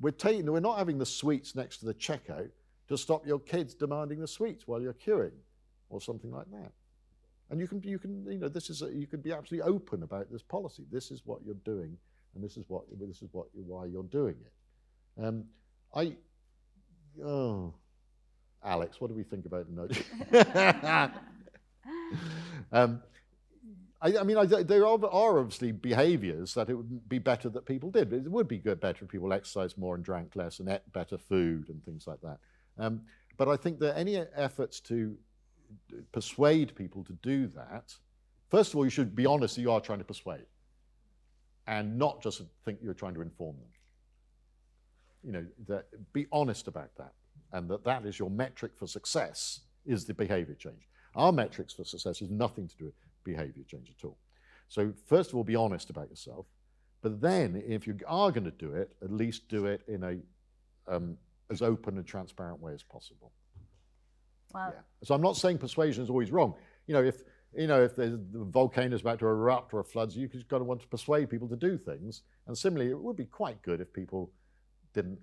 we're not having the sweets next to the checkout to stop your kids demanding the sweets while you're queuing, or something like that. And you can you can be absolutely open about this policy. This is what you're doing, and this is why you're doing it. Alex, what do we think about nudging? There are obviously behaviours that it would be better that people did. It would be better if people exercised more and drank less and ate better food and things like that. But I think that any efforts to persuade people to do that, first of all, you should be honest that you are trying to persuade, and not just think you're trying to inform them. Be honest about that, and that is your metric for success, is the behavior change. Our metrics for success is nothing to do with behavior change at all. So first of all, be honest about yourself, but then if you are going to do it, at least do it in a as open and transparent way as possible. Wow. Yeah. So I'm not saying persuasion is always wrong. If the volcano is about to erupt or a flood, you just got to want to persuade people to do things. And similarly, it would be quite good if people didn't,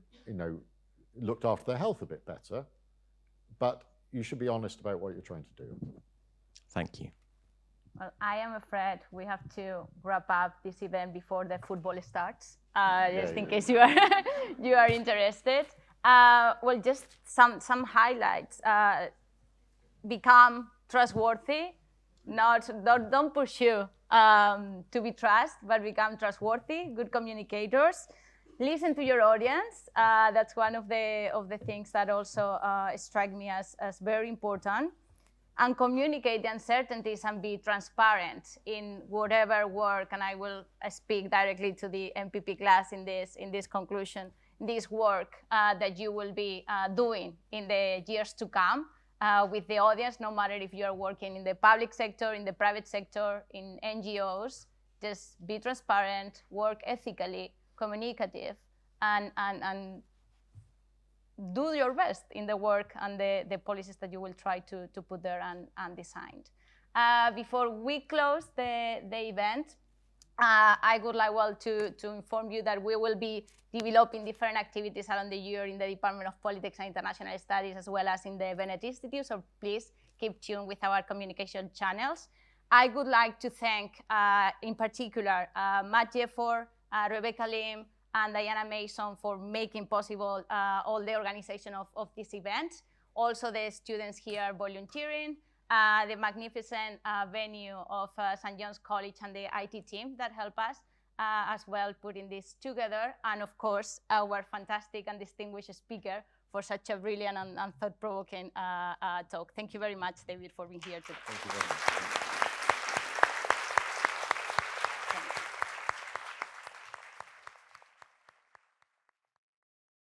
looked after their health a bit better. But you should be honest about what you're trying to do. Thank you. Well, I am afraid we have to wrap up this event before the football starts, just in case you are you are interested. Well, just some highlights. Become trustworthy. Don't pursue to be trusted, but become trustworthy. Good communicators. Listen to your audience. That's one of the things that also strike me as very important. And communicate the uncertainties and be transparent in whatever work. And I will speak directly to the MPP class in this conclusion. This work that you will be doing in the years to come with the audience, no matter if you are working in the public sector, in the private sector, in NGOs. Just be transparent, work ethically, communicative, and do your best in the work and the policies that you will try to put there and design. Before we close the event, I would like to inform you that we will be developing different activities around the year in the Department of Politics and International Studies, as well as in the Bennett Institute, so please keep tuned with our communication channels. I would like to thank, in particular, Matt Jefford, Rebecca Lim, and Diana Mason for making possible all the organization of this event. Also the students here volunteering, the magnificent venue of St. John's College and the IT team that help us as well putting this together. And of course, our fantastic and distinguished speaker for such a brilliant and thought-provoking talk. Thank you very much, David, for being here today. Thank you very much.